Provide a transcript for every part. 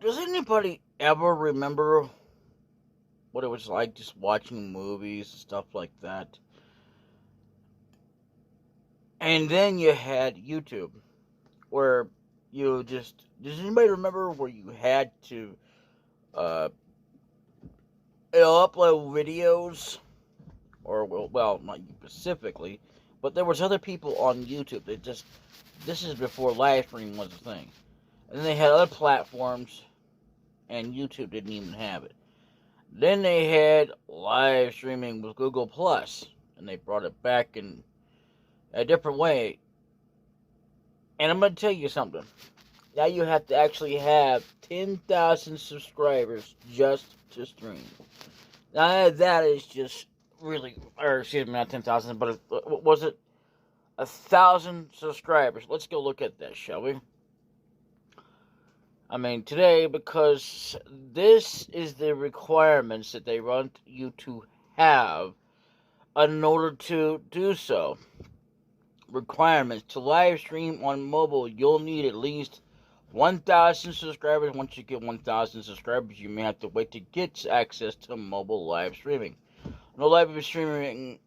Does anybody ever remember what it was like just watching movies and stuff like that? And then you had YouTube, where you just. Does anybody remember where you had to uh, upload videos? Or, well, not you specifically, but there was other people on YouTube that just. This is before live streaming was a thing. And then they had other platforms, and YouTube didn't even have it. Then they had live streaming with Google Plus, and they brought it back in a different way. And I'm going to tell you something. Now you have to actually have 10,000 subscribers just to stream. Now that is just really, or excuse me, not 10,000, but was it 1,000 subscribers? Let's go look at that, shall we? I mean, today, because this is the requirements that they want you to have in order to do so. Requirements to live stream on mobile, you'll need at least 1,000 subscribers. Once you get 1,000 subscribers, you may have to wait to get access to mobile live streaming. No live streaming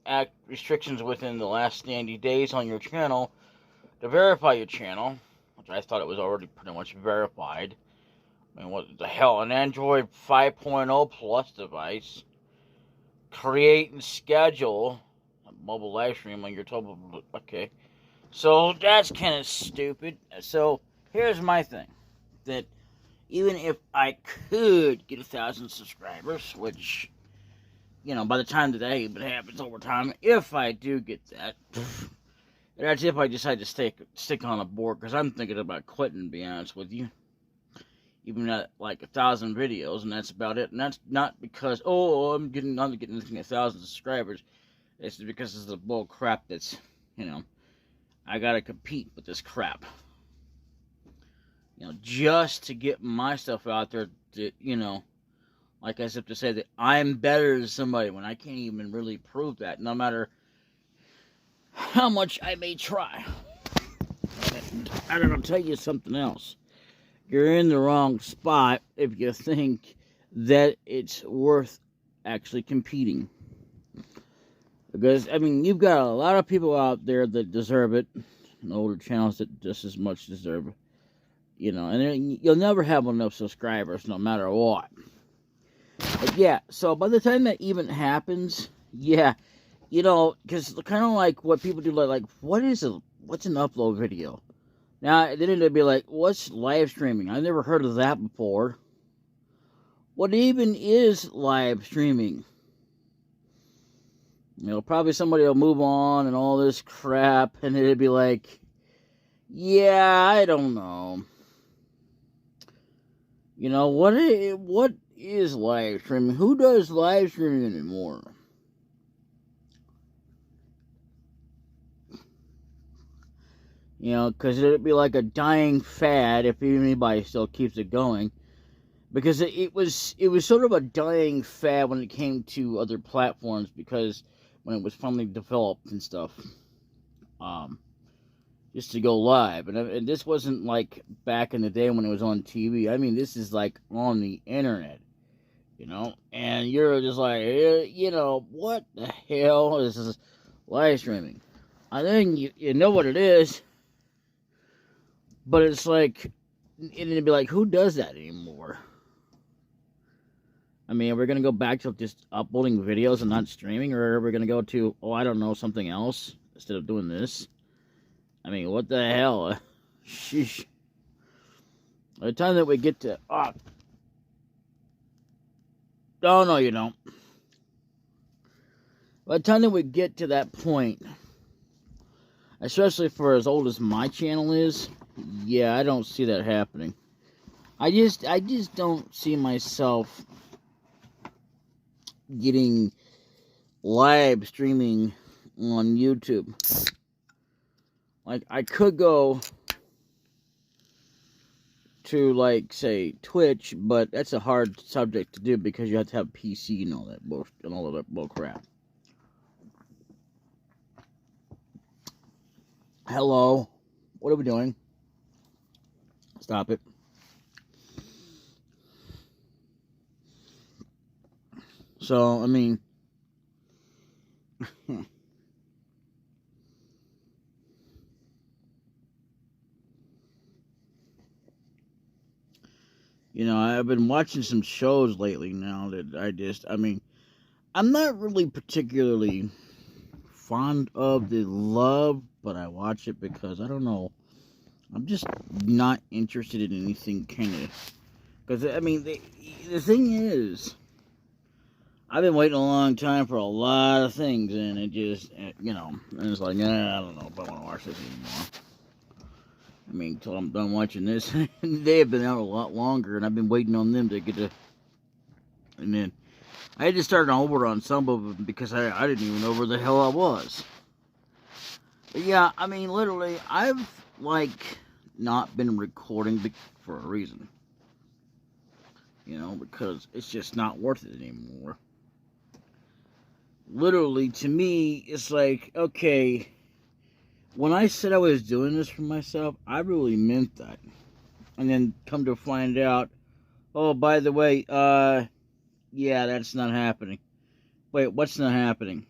restrictions within the last 90 days on your channel. To verify your channel, which I thought it was already pretty much verified. I mean, what the hell? An Android 5.0 Plus device. Create and schedule a mobile live stream on your tablet. Okay. So that's kind of stupid. So here's my thing. That even if I could get 1,000 subscribers, which, by the time that even happens over time, if I do get that, that's if I decide to stick on a board, because I'm thinking about quitting, to be honest with you. Even at like 1,000 videos, and that's about it. And that's not because I'm not getting 1,000 subscribers. It's because it's the bull crap that's, I gotta compete with this crap. Just to get my stuff out there, like as if to say that I'm better than somebody when I can't even really prove that, no matter how much I may try. And I gotta tell you something else. You're in the wrong spot if you think that it's worth actually competing. Because, you've got a lot of people out there that deserve it, and older channels that just as much deserve it. And you'll never have enough subscribers no matter what. But yeah, so by the time that even happens, yeah, because kind of like what people do, like what's an upload video? Now, then it'd be like, what's live streaming? I've never heard of that before. What even is live streaming? Probably somebody will move on and all this crap, and it'd be like, yeah, I don't know. What is live streaming? Who does live streaming anymore? Because it'd be like a dying fad if anybody still keeps it going. Because it was sort of a dying fad when it came to other platforms, because when it was finally developed and stuff, just to go live. And this wasn't like back in the day when it was on TV. This is like on the internet, and you're just like, what the hell is this live streaming? I think you know what it is. But it's like, and it'd be like, who does that anymore? Are we going to go back to just uploading videos and not streaming? Or are we going to go to, I don't know, something else instead of doing this? What the hell? Sheesh. By the time that we get to, oh no, you don't. By the time that we get to that point, especially for as old as my channel is, yeah, I don't see that happening. I just don't see myself getting live streaming on YouTube. Like, I could go to, like, say, Twitch, but that's a hard subject to do because you have to have PC and all that bull crap. Hello, what are we doing? Stop it. So, I mean, I've been watching some shows lately now that I mean, I'm not really particularly fond of the love, but I watch it because I don't know. I'm just not interested in anything kind of. Because, I mean, the thing is, I've been waiting a long time for a lot of things, and it just, and it's like, I don't know if I want to watch this anymore. I mean, until I'm done watching this. They have been out a lot longer, and I've been waiting on them to get to. And then I had to start over on some of them because I didn't even know where the hell I was. But yeah, I mean, literally, I've, not been recording for a reason. Because it's just not worth it anymore. Literally, to me, it's like, okay, when I said I was doing this for myself, I really meant that. And then come to find out, oh, by the way, yeah, that's not happening. Wait, what's not happening?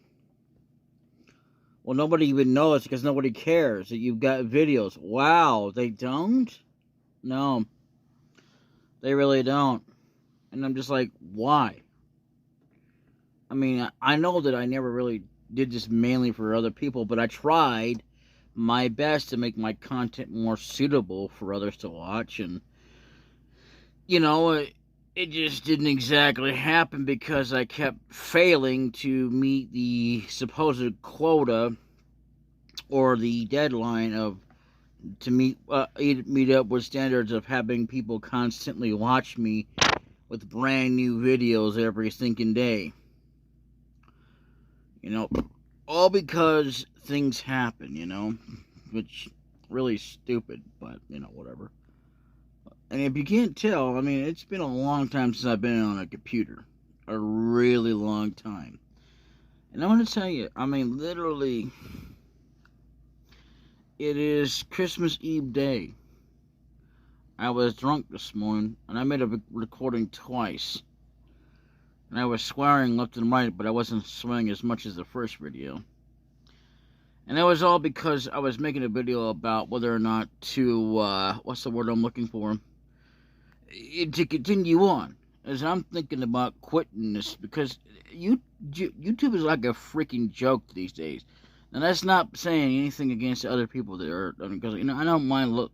Well, nobody even knows because nobody cares that you've got videos. Wow, they don't? No, they really don't. And I'm just like, why? I mean, I know that I never really did this mainly for other people, but I tried my best to make my content more suitable for others to watch. And, it just didn't exactly happen because I kept failing to meet the supposed quota or the deadline of to meet up with standards of having people constantly watch me with brand new videos every stinking day. All because things happen, which really stupid, but whatever. And if you can't tell, I mean, it's been a long time since I've been on a computer, a really long time. And I'm going to tell you, I mean, literally, it is Christmas Eve day. I was drunk this morning, and I made a recording twice. And I was swearing left and right, but I wasn't swearing as much as the first video. And that was all because I was making a video about whether or not to, what's the word I'm looking for? To continue on. As I'm thinking about quitting this, because YouTube is like a freaking joke these days. And that's not saying anything against other people that are, because, I don't mind,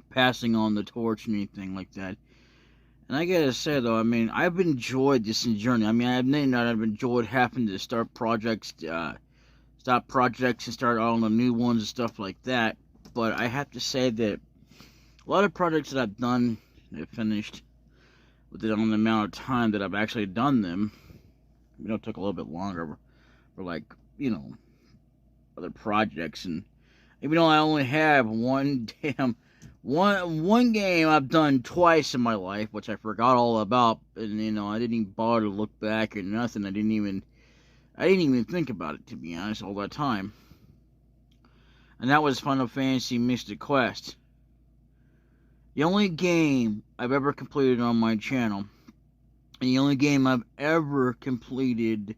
passing on the torch and anything like that. And I gotta say though, I mean, I've enjoyed this journey. I mean, I've enjoyed having to start projects, stop projects and start all the new ones and stuff like that. But I have to say that a lot of projects that I've done, have finished within the amount of time that I've actually done them. It took a little bit longer for other projects. And even though I only have one game I've done twice in my life, which I forgot all about, and I didn't even bother to look back or nothing. I didn't even think about it, to be honest, all that time. And that was Final Fantasy Mystic Quest. The only game I've ever completed on my channel, and the only game I've ever completed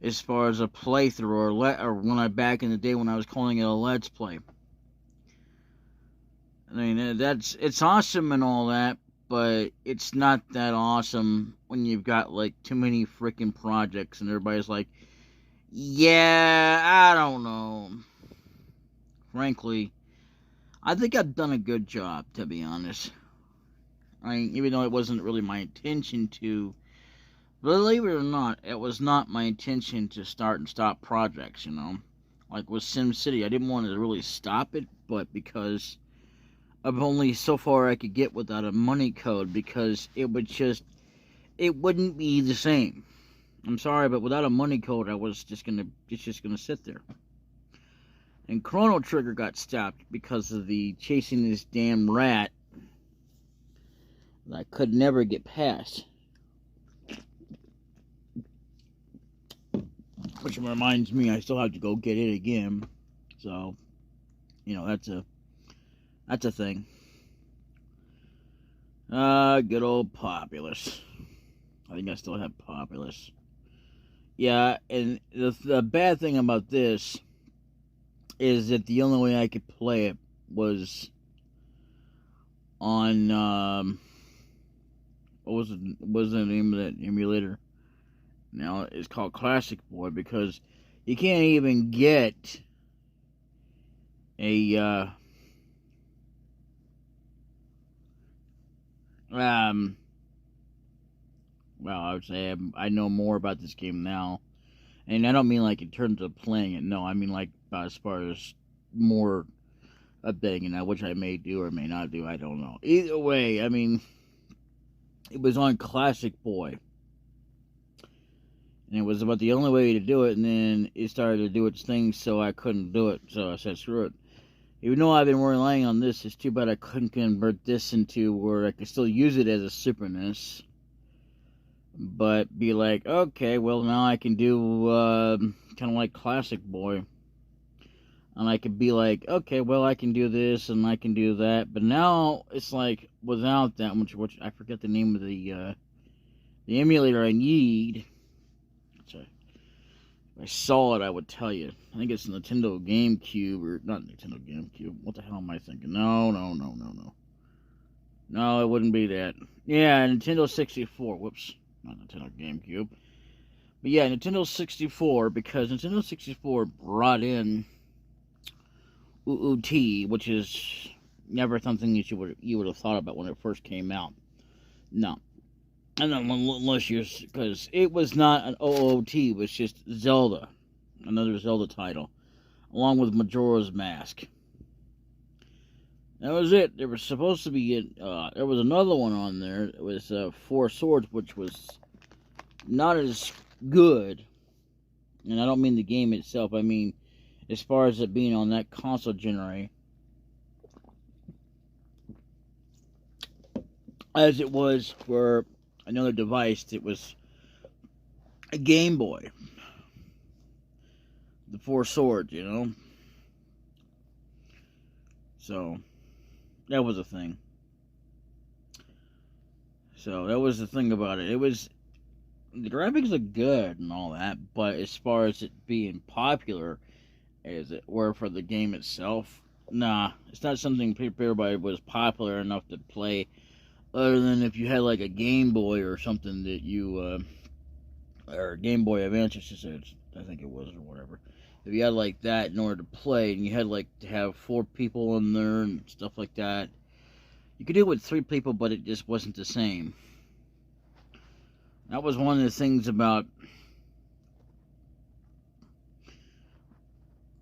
as far as a playthrough or when back in the day when I was calling it a Let's Play. I mean, it's awesome and all that, but it's not that awesome when you've got, too many freaking projects and everybody's like, yeah, I don't know. Frankly, I think I've done a good job, to be honest. I mean, even though it wasn't really my intention to, believe it or not, it was not my intention to start and stop projects, Like with SimCity, I didn't want to really stop it, but because of only so far I could get without a money code, because it wouldn't be the same. I'm sorry, but without a money code, it's just gonna sit there. And Chrono Trigger got stopped because of the chasing this damn rat that I could never get past. Which reminds me, I still have to go get it again. So, that's a thing. Good old Populous. I think I still have Populous. Yeah, and the bad thing about this is that the only way I could play it was on what was the name of that emulator? Now it's called Classic Boy, because you can't even get a well, I would say I know more about this game now, and I don't mean like in terms of playing it. No, I mean like as far as more updating it, which I may do or may not do. I don't know. Either way, I mean, it was on Classic Boy, and it was about the only way to do it. And then it started to do its thing, so I couldn't do it. So I said, screw it. Even though I've been relying on this, it's too bad I couldn't convert this into where I could still use it as a Super NES. But be like, okay, well, now I can do kind of like Classic Boy. And I could be like, okay, well, I can do this and I can do that. But now it's like, without that, which I forget the name of the emulator I need. Sorry. If I saw it, I would tell you. I think it's Nintendo GameCube, or not Nintendo GameCube. What the hell am I thinking? No. No, it wouldn't be that. Yeah, Nintendo 64. Whoops. Not Nintendo GameCube. But yeah, Nintendo 64, because Nintendo 64 brought in OOT, which is never something you would have thought about when it first came out. No. And then unless you're, because it was not an OOT, it was just Zelda, another Zelda title, along with Majora's Mask. That was it. There was supposed to be there was another one on there. It was Four Swords, which was not as good. And I don't mean the game itself. I mean, as far as it being on that console generation, as it was for another device that was a Game Boy. The Four Swords, you know? So, that was a thing. So, that was the thing about it. It was, the graphics are good and all that, but as far as it being popular, as it were for the game itself, nah, it's not something everybody was popular enough to play, other than if you had like a Game Boy or something that you, or Game Boy Advance, I think it was, or whatever. If you had like that in order to play, and you had like to have 4 people in there and stuff like that, you could do it with 3 people, but it just wasn't the same. That was one of the things about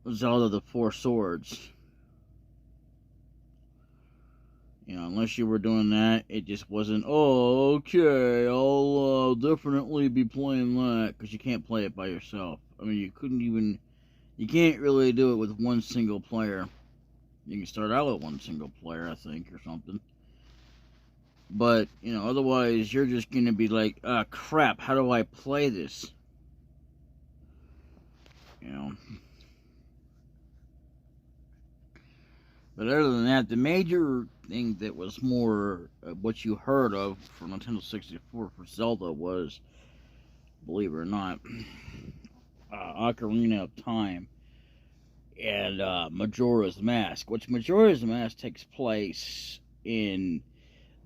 Zelda the Four Swords. You know, unless you were doing that, it just wasn't, oh, okay, I'll definitely be playing that, because you can't play it by yourself. I mean, you can't really do it with one single player. You can start out with one single player, I think, or something. But, you know, otherwise, you're just going to be like, crap, how do I play this? You know. But other than that, the major thing that was more what you heard of for Nintendo 64 for Zelda was, believe it or not, Ocarina of Time and Majora's Mask. Which Majora's Mask takes place in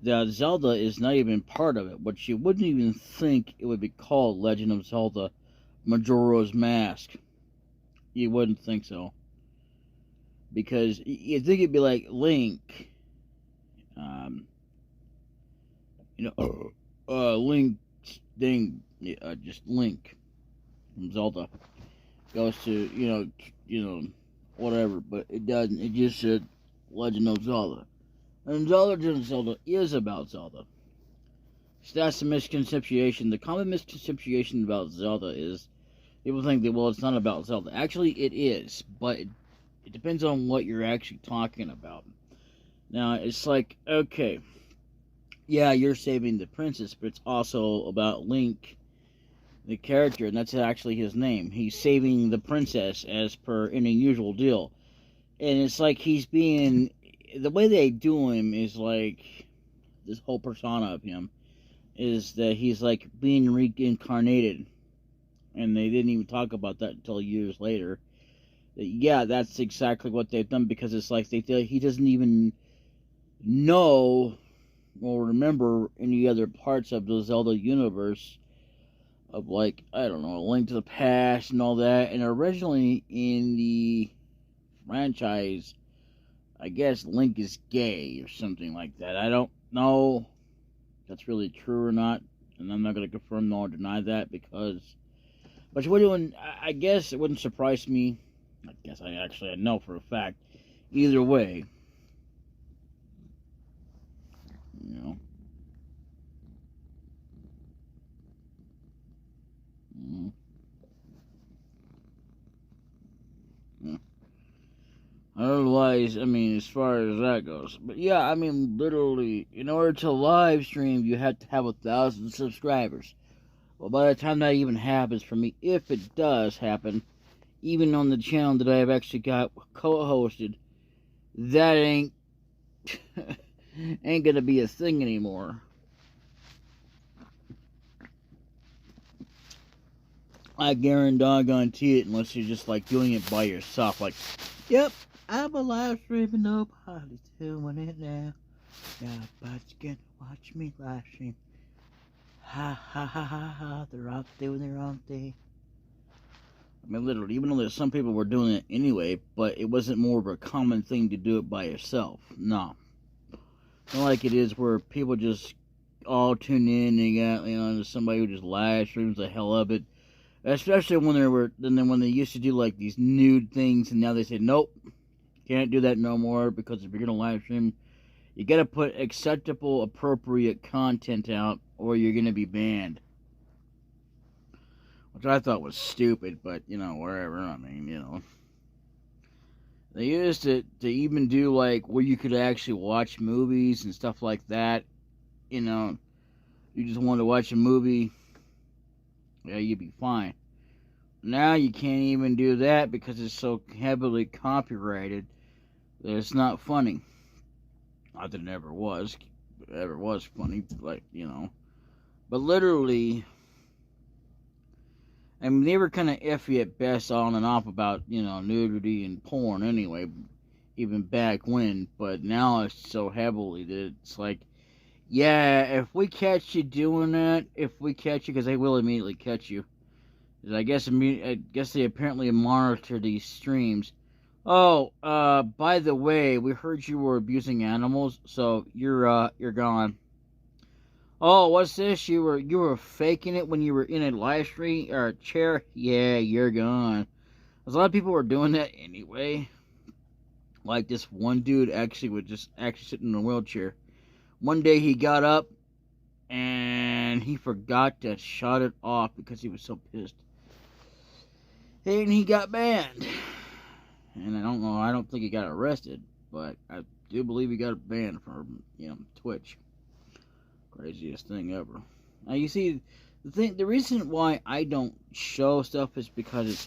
the Zelda is not even part of it, which you wouldn't even think it would be called Legend of Zelda Majora's Mask. You wouldn't think so. Because you think it'd be like Link, Link thing, just Link from Zelda goes to whatever, but it doesn't. It just said Legend of Zelda, and Legend of Zelda is about Zelda. So that's the misconception. The common misconception about Zelda is people think that, well, it's not about Zelda. Actually, it is, but it depends on what you're actually talking about. Now, it's like, okay, yeah, you're saving the princess, but it's also about Link, the character, and that's actually his name. He's saving the princess as per any usual deal. And it's like he's being, the way they do him is like this whole persona of him is that he's like being reincarnated, and they didn't even talk about that until years later. Yeah, that's exactly what they've done, because it's like he doesn't even know or remember any other parts of the Zelda universe, of like, I don't know, A Link to the Past and all that. And originally in the franchise, I guess Link is gay or something like that. I don't know if that's really true or not, and I'm not going to confirm nor deny that, because. But what doing? I guess it wouldn't surprise me. I guess I know for a fact. Either way, you know. Mm, mm. Otherwise, I mean, as far as that goes. But yeah, I mean, literally, in order to live stream, you have to have 1,000 subscribers. Well, by the time that even happens for me, if it does happen, even on the channel that I've actually got co-hosted, that ain't gonna be a thing anymore. I guarantee it, unless you're just like doing it by yourself. Like, yep, I'm a live streaming, nobody's doing it now. Nobody's gonna watch me live stream. Ha ha ha ha ha, they're out doing their own thing. I mean, literally, even though there's some people were doing it anyway, but it wasn't more of a common thing to do it by yourself. No. Not like it is where people just all tune in and you got, somebody who just live streams the hell of it. Especially when they used to do like these nude things, and now they say nope, can't do that no more, because if you're gonna live stream, you gotta put acceptable, appropriate content out, or you're gonna be banned. Which I thought was stupid, but wherever. I mean, they used it to even do like where you could actually watch movies and stuff like that. You just want to watch a movie, yeah, you'd be fine. Now you can't even do that because it's so heavily copyrighted that it's not funny. Not that it ever was funny, like, But literally, I mean, they were kind of iffy at best on and off about, nudity and porn anyway, even back when. But now it's so heavily that it's like, yeah, if we catch you doing that, because they will immediately catch you. I guess they apparently monitor these streams. Oh, by the way, we heard you were abusing animals, so you're gone. Oh, what's this? You were faking it when you were in a live stream or a chair? Yeah, you're gone. A lot of people were doing that anyway. Like this one dude actually would just actually sit in a wheelchair. One day he got up and he forgot to shut it off because he was so pissed. And he got banned. And I don't know, I don't think he got arrested, but I do believe he got banned from, Twitch. Craziest thing ever. Now you see, the reason why I don't show stuff is because it's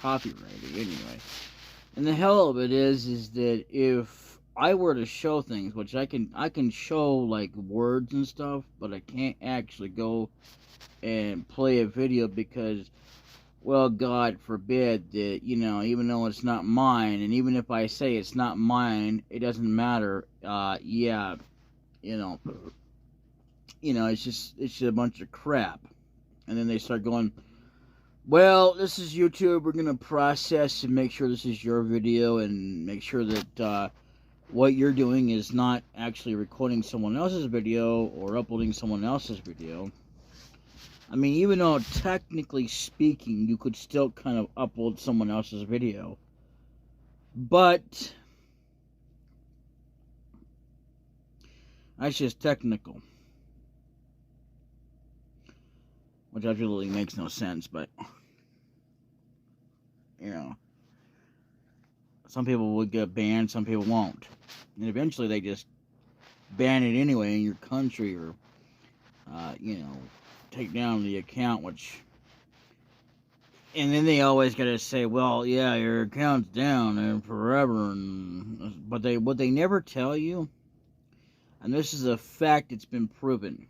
copyrighted anyway. And the hell of it is that if I were to show things, which I can show like words and stuff, but I can't actually go and play a video because, well, God forbid that, even though it's not mine, and even if I say it's not mine, it doesn't matter. Yeah, it's just a bunch of crap. And then they start going, well, this is YouTube. We're going to process and make sure this is your video and make sure that what you're doing is not actually recording someone else's video or uploading someone else's video. I mean, even though technically speaking, you could still kind of upload someone else's video. But that's just technical. Which absolutely makes no sense, but some people would get banned, some people won't. And eventually they just ban it anyway in your country, or take down the account, and then they always gotta say, well, yeah, your account's down and forever, but what they never tell you, and this is a fact, it's been proven,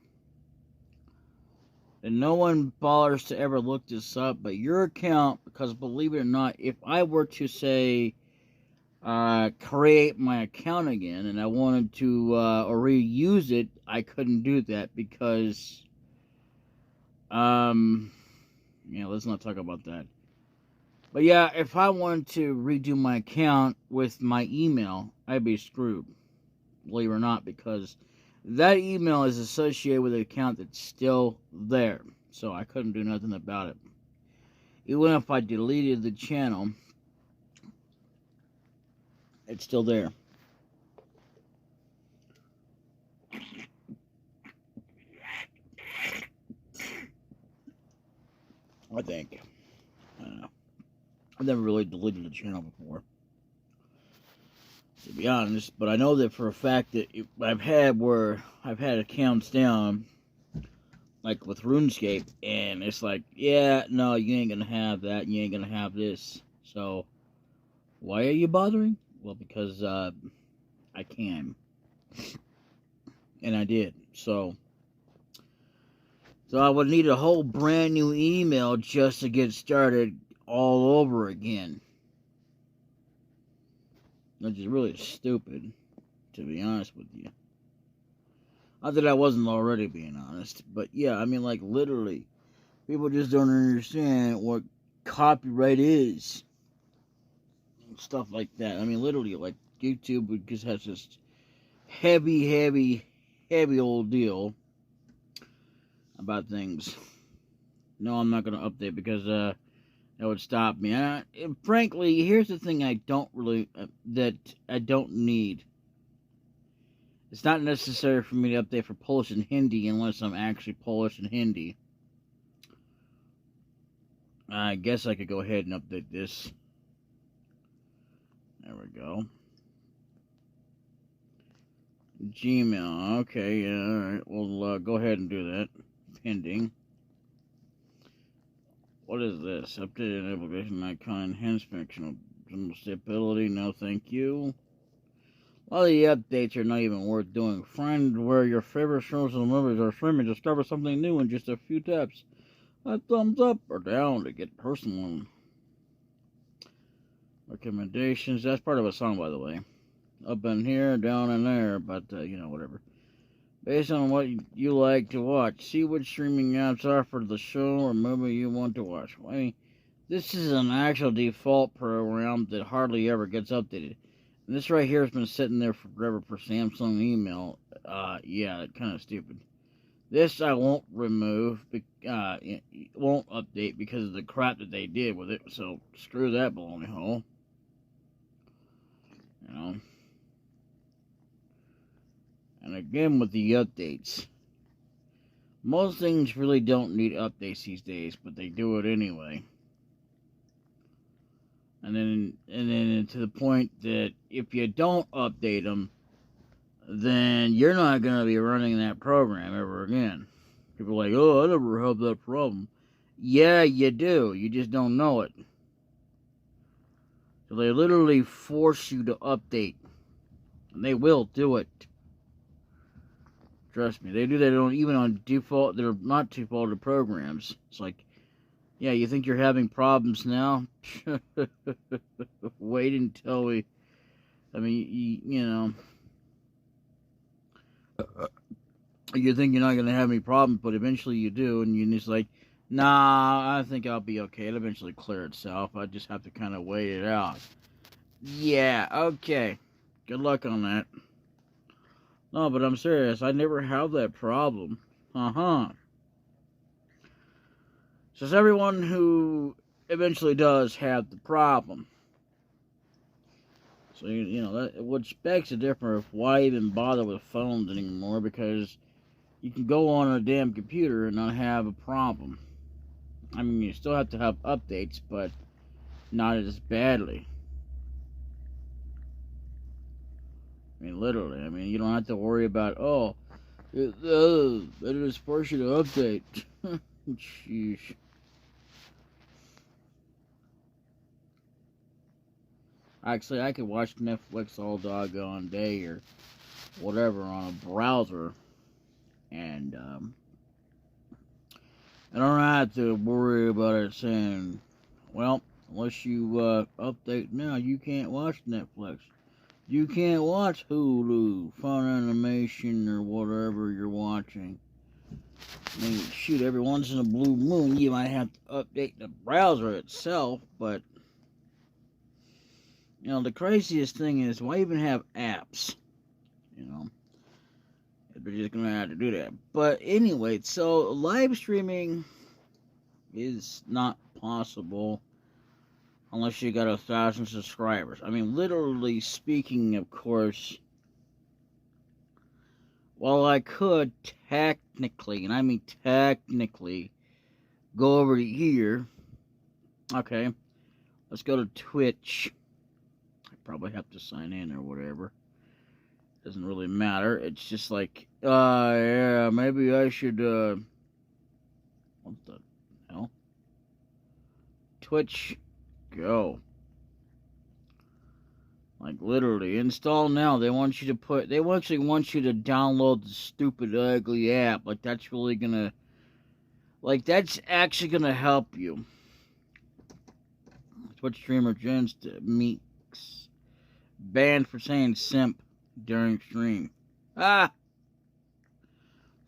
And no one bothers to ever look this up, but your account, because believe it or not, if I were to say create my account again and I wanted to or reuse it, I couldn't do that because yeah, let's not talk about that. But yeah, if I wanted to redo my account with my email, I'd be screwed, believe it or not, because that email is associated with an account that's still there. So I couldn't do nothing about it. Even if I deleted the channel, it's still there. I think. I don't know. I've never really deleted the channel before, to be honest. But I know that for a fact that I've had accounts down, like with RuneScape, and it's like, yeah, no, you ain't gonna have that, you ain't gonna have this. So, why are you bothering? Well, because I can. And I did. So I would need a whole brand new email just to get started all over again. Which is really stupid, to be honest with you. Not that I wasn't already being honest, but yeah, I mean, like, literally, people just don't understand what copyright is. Stuff like that. I mean, literally, like, YouTube just has this heavy old deal about things. No, I'm not going to update because that would stop me. And frankly, here's the thing I don't really, that I don't need. It's not necessary for me to update for Polish and Hindi unless I'm actually Polish and Hindi. I guess I could go ahead and update this. There we go. Gmail. Okay, yeah, alright. We'll go ahead and do that. Pending. What is this? Updated application icon enhancement. Stability. No, thank you. A lot of the updates are not even worth doing. Find where your favorite shows and movies are streaming. Discover something new in just a few taps. A thumbs up or down to get personal. Recommendations. That's part of a song, by the way. Up in here, down in there, but, you know, whatever. Based on what you like to watch. See what streaming apps offer the show or movie you want to watch. I mean, this is an actual default program that hardly ever gets updated. And this right here has been sitting there forever for Samsung email. Yeah, kind of stupid. This I won't remove, it won't update because of the crap that they did with it. So screw that baloney hole. You know. And again with the updates. Most things really don't need updates these days, but they do it anyway. And then to the point that if you don't update them, then you're not going to be running that program ever again. People are like, oh, I never have that problem. Yeah, you do. You just don't know it. So they literally force you to update. And they will do it. Trust me. They do that even on default. They're not defaulted programs. It's like, yeah, you think you're having problems now? Wait until we... I mean, you know... You think you're not going to have any problems, but eventually you do, and you're just like, nah, I think I'll be okay. It'll eventually clear itself. I just have to kind of wait it out. Yeah, okay. Good luck on that. No, but I'm serious. I never have that problem. Says everyone who eventually does have the problem. So, you know, that, which begs the difference of why even bother with phones anymore, because you can go on a damn computer and not have a problem. I mean, you still have to have updates, but not as badly. I mean, literally. I mean, you don't have to worry about, oh, it is force you to update. Sheesh. Actually, I could watch Netflix all doggone day or whatever on a browser and I don't have to worry about it saying, well, unless you update now, you can't watch Netflix. You can't watch Hulu, Fun Animation, or whatever you're watching. I mean, shoot, every once in a blue moon, you might have to update the browser itself, but, the craziest thing is, why even have apps? You know, they're just gonna have to do that. But anyway, so live streaming is not possible unless you got 1,000 subscribers. I mean, literally speaking, of course, while I could technically, and I mean technically, go over to here. Okay, let's go to Twitch. I probably have to sign in or whatever. Doesn't really matter. It's just like, yeah, maybe I should, what the hell? Twitch, go. Like, literally, install now. They actually want you to download the stupid, ugly app. Like, that's really gonna, that's actually gonna help you. Twitch streamer Jens Meeks banned for saying simp during stream.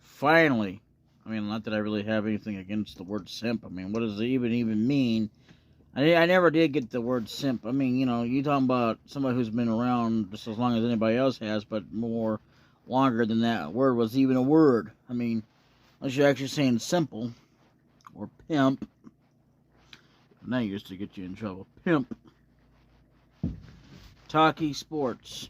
Finally. I mean, not that I really have anything against the word simp. I mean, what does it even mean? I never did get the word simp. I mean, you talking about somebody who's been around just as long as anybody else has, but more longer than that word was even a word. I mean, unless you're actually saying simple or pimp. That used to get you in trouble. Pimp. Talkie Sports.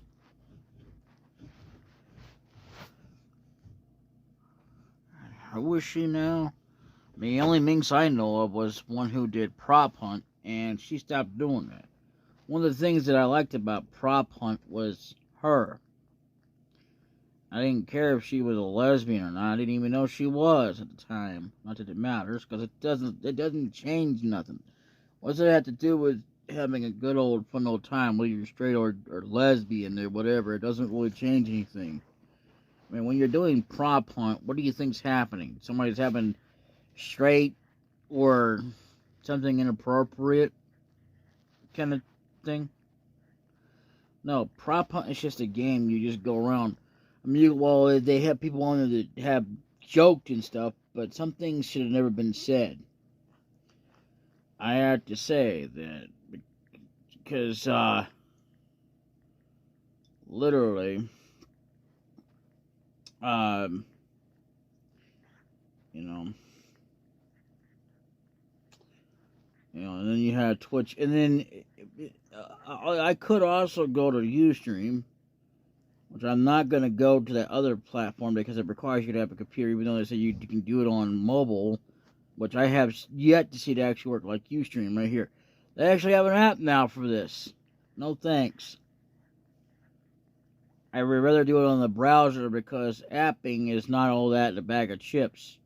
Who is she now? I mean, the only minx I know of was one who did Prop Hunt, and she stopped doing that. One of the things that I liked about Prop Hunt was her. I didn't care if she was a lesbian or not. I didn't even know she was at the time. Not that it matters, because it doesn't change nothing. What's it have to do with having a good old fun old time, whether you're straight or lesbian or whatever? It doesn't really change anything. I mean, when you're doing Prop Hunt, what do you think's happening? Somebody's having straight or something inappropriate kind of thing? No, Prop Hunt is just a game. You just go around. I mean, they have people on there that have joked and stuff, but some things should have never been said. I have to say that because, literally, um, and then you have Twitch, and then I could also go to Ustream, which I'm not going to go to that other platform because it requires you to have a computer, even though they say you can do it on mobile, which I have yet to see it actually work, like Ustream right here. They actually have an app now for this. No thanks. I would rather do it on the browser because apping is not all that in a bag of chips.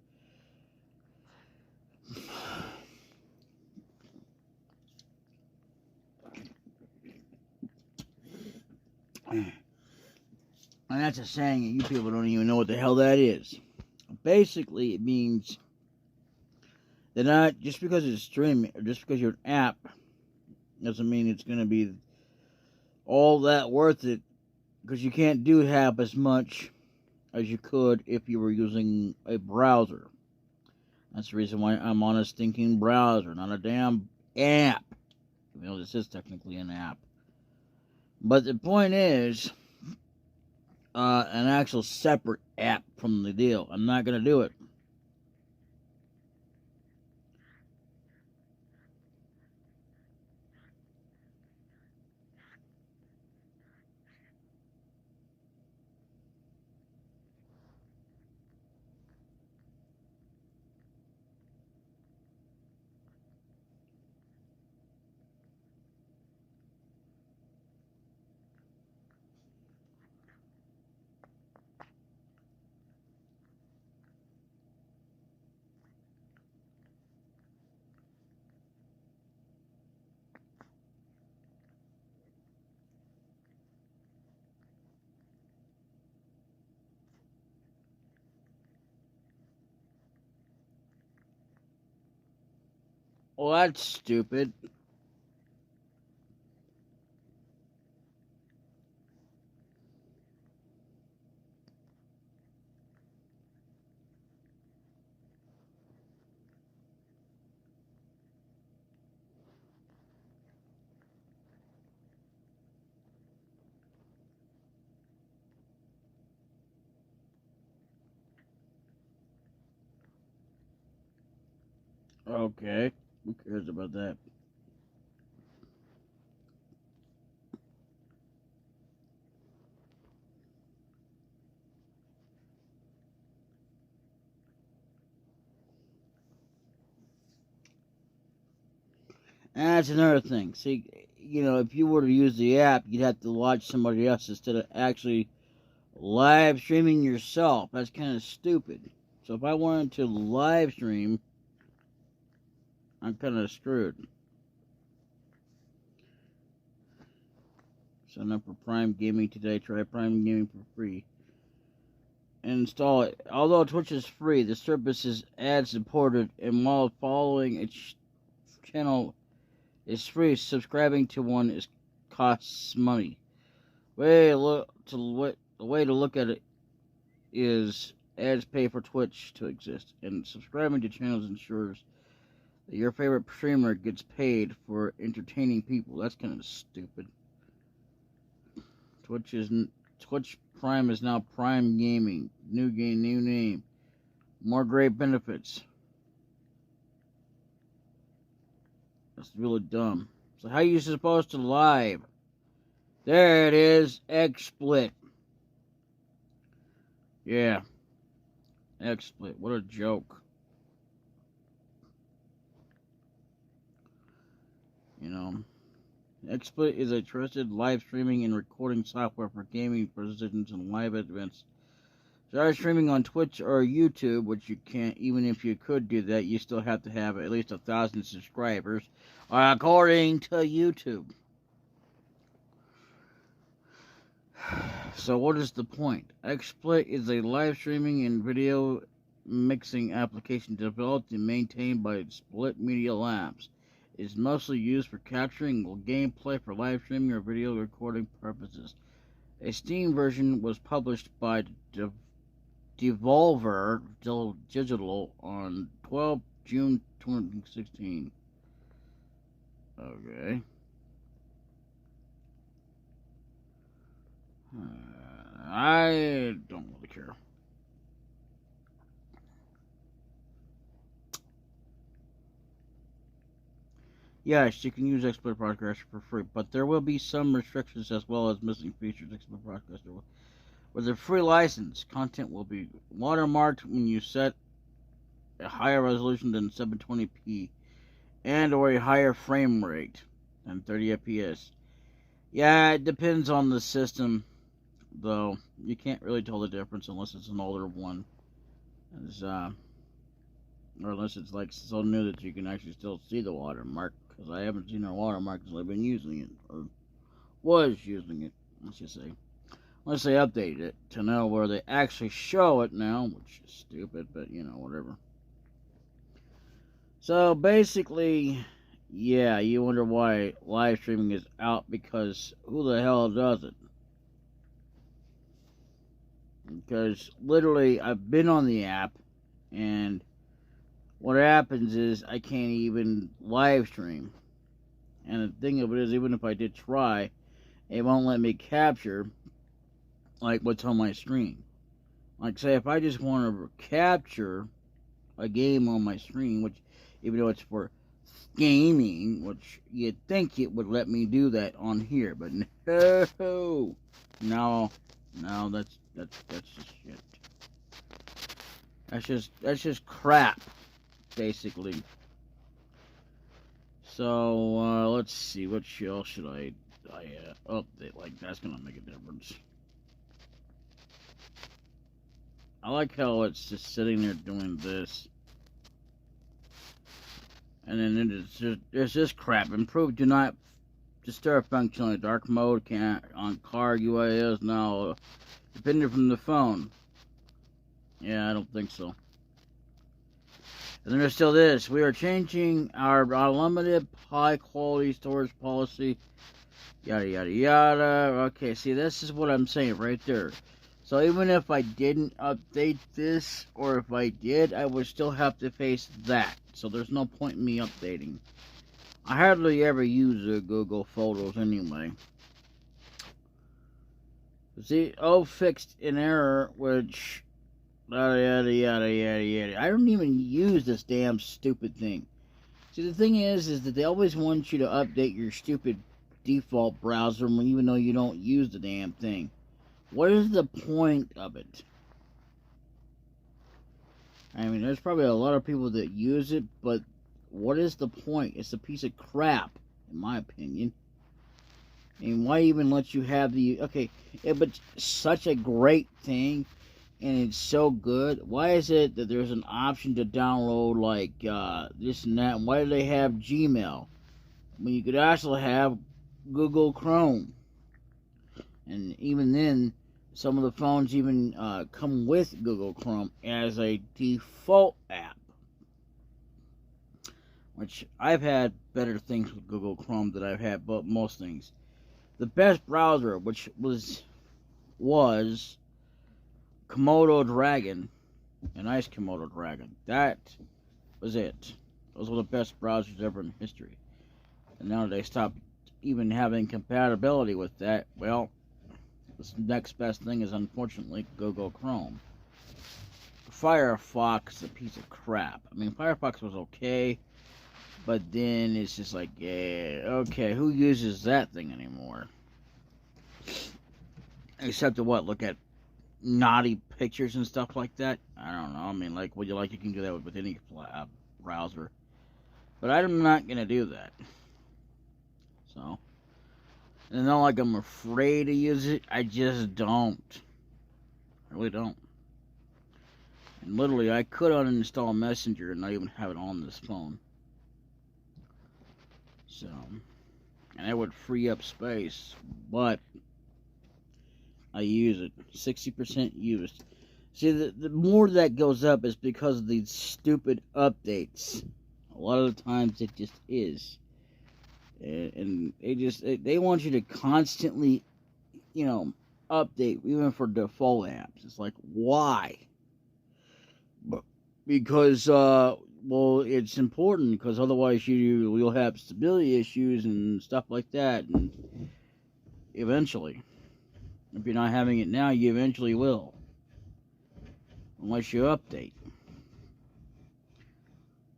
And that's a saying, and you people don't even know what the hell that is. Basically, it means that not just because it's streaming, or just because you're an app, doesn't mean it's going to be all that worth it, because you can't do half as much as you could if you were using a browser. That's the reason why I'm on a stinking browser, not a damn app. This is technically an app. But the point is, an actual separate app from the deal. I'm not going to do it. Well, that's stupid. Okay. Who cares about that? And that's another thing. See, if you were to use the app, you'd have to watch somebody else instead of actually live streaming yourself. That's kind of stupid. So if I wanted to live stream, I'm kind of screwed. Sign up for Prime Gaming today. Try Prime Gaming for free. And install it. Although Twitch is free, the service is ad supported, and while following its channel is free, subscribing to one costs money. The way to look at it is ads pay for Twitch to exist, and subscribing to channels ensures that your favorite streamer gets paid for entertaining people. That's kind of stupid. Twitch Prime is now Prime Gaming. New game, new name. More great benefits. That's really dumb. So how are you supposed to live? There it is. XSplit. Yeah. XSplit. What a joke. XSplit is a trusted live streaming and recording software for gaming positions and live events. Start streaming on Twitch or YouTube, which you can't. Even if you could do that, you still have to have at least 1,000 subscribers, according to YouTube. So what is the point? XSplit is a live streaming and video mixing application developed and maintained by Split Media Labs. It is mostly used for capturing gameplay for live streaming or video recording purposes. A Steam version was published by Devolver Digital on 12 June 2016. Okay. I don't really care. Yes, you can use XSplit Broadcaster for free, but there will be some restrictions as well as missing features. XSplit Broadcaster with a free license, content will be watermarked when you set a higher resolution than 720p and or a higher frame rate than 30 fps. Yeah, it depends on the system, though. You can't really tell the difference unless it's an older one. Or unless it's like so new that you can actually still see the watermark, because I haven't seen a watermark since I've been using it, or was using it, let's just say. Unless they updated it to know where they actually show it now, which is stupid, but whatever. So basically, yeah, you wonder why live streaming is out, because who the hell does it? Because literally, I've been on the app, and what happens is I can't even live stream. And the thing of it is, even if I did try, it won't let me capture like what's on my screen. Like, say, if I just want to capture a game on my screen, which, even though it's for gaming, which you'd think it would let me do that on here, but no, that's just shit. That's just crap, basically. So let's see, what else should I update? Like, that's gonna make a difference. I like how it's just sitting there doing this. And then there's this crap. Improved do not disturb functionality. Dark mode on car UIs now dependent from the phone. Yeah, I don't think so. And then there's still this. We are changing our unlimited high quality storage policy. Yada, yada, yada. Okay, see, this is what I'm saying right there. So even if I didn't update this, or if I did, I would still have to face that. So there's no point in me updating. I hardly ever use Google Photos anyway. See, fixed an error, which yada yada yada yada yada. I don't even use this damn stupid thing. See, the thing is that they always want you to update your stupid default browser even though you don't use the damn thing. What is the point of it? I mean, there's probably a lot of people that use it, but what is the point? It's a piece of crap, in my opinion. And why even let you have the... Okay, yeah, but such a great thing, and it's so good. Why is it that there's an option to download, like, this and that? And why do they have Gmail? I mean, you could also have Google Chrome. And even then, some of the phones even come with Google Chrome as a default app. Which, I've had better things with Google Chrome than I've had but most things. The best browser, which was Komodo Dragon, a nice Komodo Dragon. That was it. Those were the best browsers ever in history. And now they stopped even having compatibility with that. Well, the next best thing is unfortunately Google Chrome. Firefox is a piece of crap. I mean, Firefox was okay, but then it's just like, yeah, okay, who uses that thing anymore? Except to what? Look at naughty pictures and stuff like that? I don't know. I mean, like, what you like, you can do that with any browser. But I'm not going to do that. So, and not like I'm afraid to use it. I just don't. I really don't. And literally, I could uninstall Messenger and not even have it on this phone. So, and that would free up space, but I use it. 60% used. See, the more that goes up is because of these stupid updates. A lot of the times it just is. And they want you to constantly, update, even for default apps. It's like, why? Because, well, it's important, because otherwise you'll have stability issues and stuff like that, and eventually. If you're not having it now, you eventually will. Unless you update.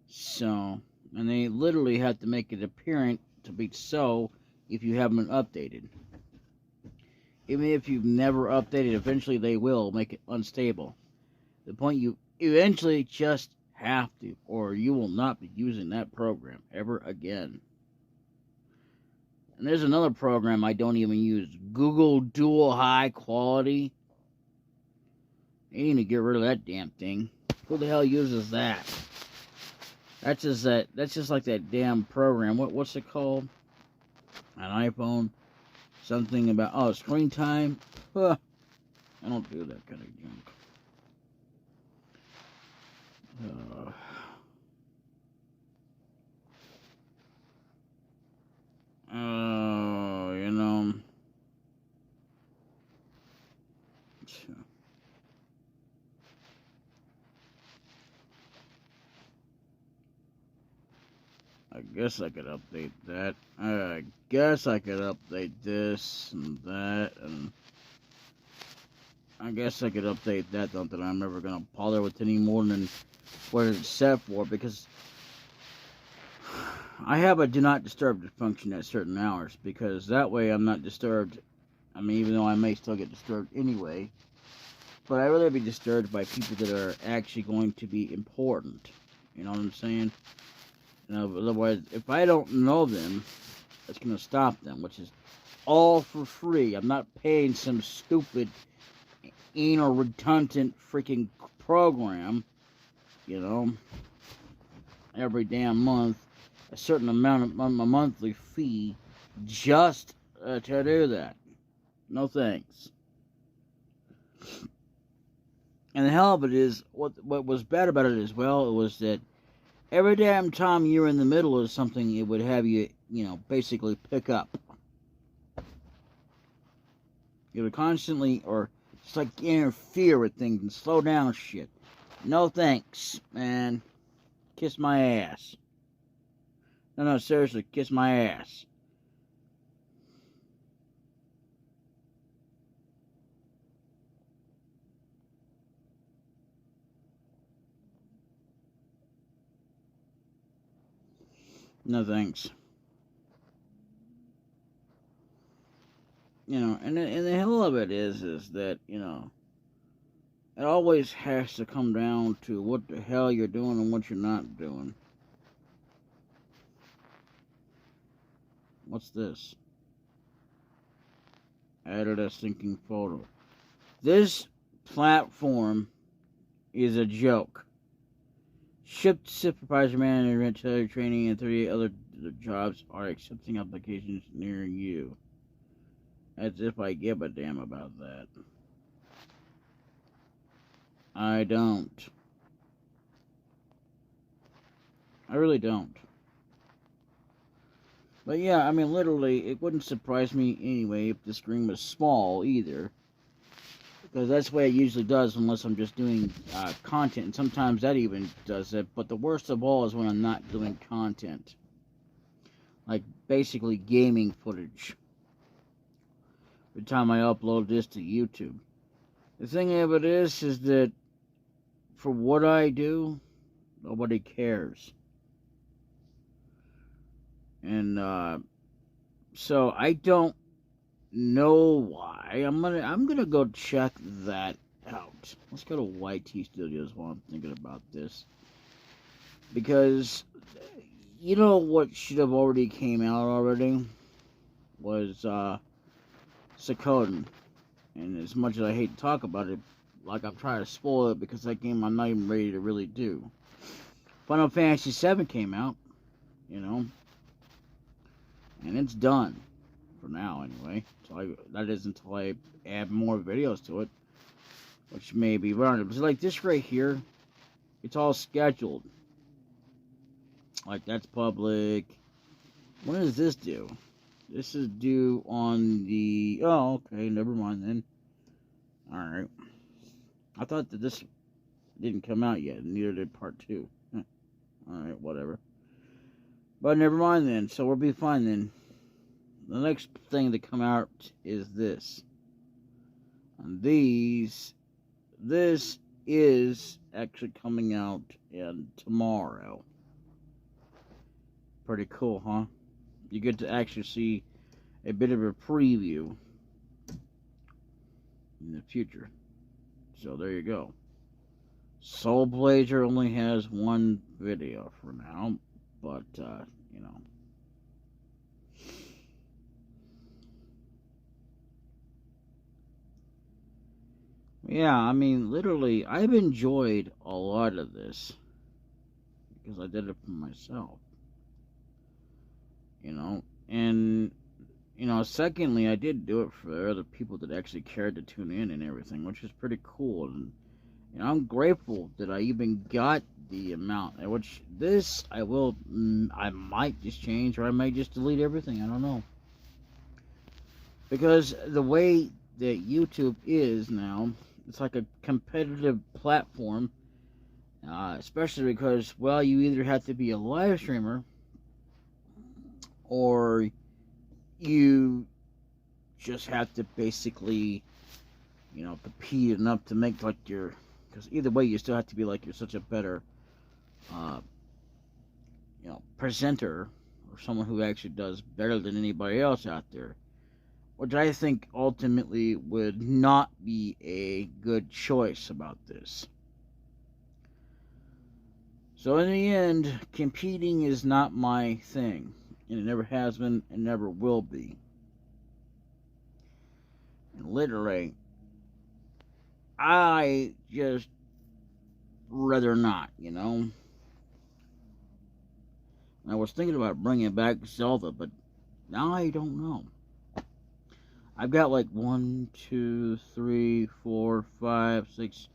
So, and they literally have to make it apparent to be so if you haven't updated. Even if you've never updated, eventually they will make it unstable. The point you eventually just have to, or you will not be using that program ever again. And there's another program I don't even use, Google Dual High Quality. You need to get rid of that damn thing. Who the hell uses that? That's just like that damn program. What's it called? An iPhone? Something about screen time? Huh. I don't do that kind of junk. I guess I could update that. I guess I could update this and that, and I guess I could update that. Not that I'm never gonna bother with any more than what it's set for, because I have a do not disturb function at certain hours, because that way I'm not disturbed. I mean, even though I may still get disturbed anyway, but I'd rather be disturbed by people that are actually going to be important. You know what I'm saying? Otherwise, if I don't know them, it's going to stop them, which is all for free. I'm not paying some stupid, redundant freaking program, every damn month, a certain amount of my monthly fee just to do that. No thanks. And the hell of it is, what was bad about it as well, was that Every damn time you're in the middle of something, it would have you, basically pick up. It would constantly, or just like interfere with things and slow down shit. No thanks, man. Kiss my ass. No, seriously, kiss my ass. No thanks. And the hell of it is that, it always has to come down to what the hell you're doing and what you're not doing. What's this? Added a sinking photo. This platform is a joke. Shipped supervisor manager, teller training, and 38 other jobs are accepting applications near you. As if I give a damn about that. I don't. I really don't. But yeah, I mean, literally, it wouldn't surprise me anyway if the screen was small either. Because that's the way it usually does unless I'm just doing content. And sometimes that even does it. But the worst of all is when I'm not doing content. Like, basically gaming footage. Every time I upload this to YouTube. The thing of it is that for what I do, nobody cares. And so I don't know why. I'm gonna go check that out. Let's go to YT Studios while I'm thinking about this, because you know what should have already came out already was Suikoden. And as much as I hate to talk about it, like I'm trying to spoil it because that game I'm not even ready to really do. Final Fantasy VII came out, and it's done for now anyway. So that is until I add more videos to it, which may be random. But like this right here, it's all scheduled. Like that's public. When does this due? This is due on the... Oh, okay, never mind then. Alright. I thought that this didn't come out yet, and neither did part 2. Alright, whatever. But never mind then, so we'll be fine then. The next thing to come out is this. And this is actually coming out tomorrow. Pretty cool, huh? You get to actually see a bit of a preview in the future. So there you go. Soul Blazer only has one video for now, but yeah, I mean, literally, I've enjoyed a lot of this because I did it for myself. And secondly, I did do it for other people that actually cared to tune in and everything, which is pretty cool. And I'm grateful that I even got the amount. Which this I might just change, or I might just delete everything. I don't know, because the way that YouTube is now, it's like a competitive platform. Especially because, well, you either have to be a live streamer or you just have to basically, compete enough to make like because either way you still have to be like you're such a better, presenter or someone who actually does better than anybody else out there, which I think ultimately would not be a good choice about this. So in the end, competing is not my thing. And it never has been and never will be. And literally, I just rather not, I was thinking about bringing back Zelda, but now I don't know. I've got like 1, 2, 3, 4, 5, 6,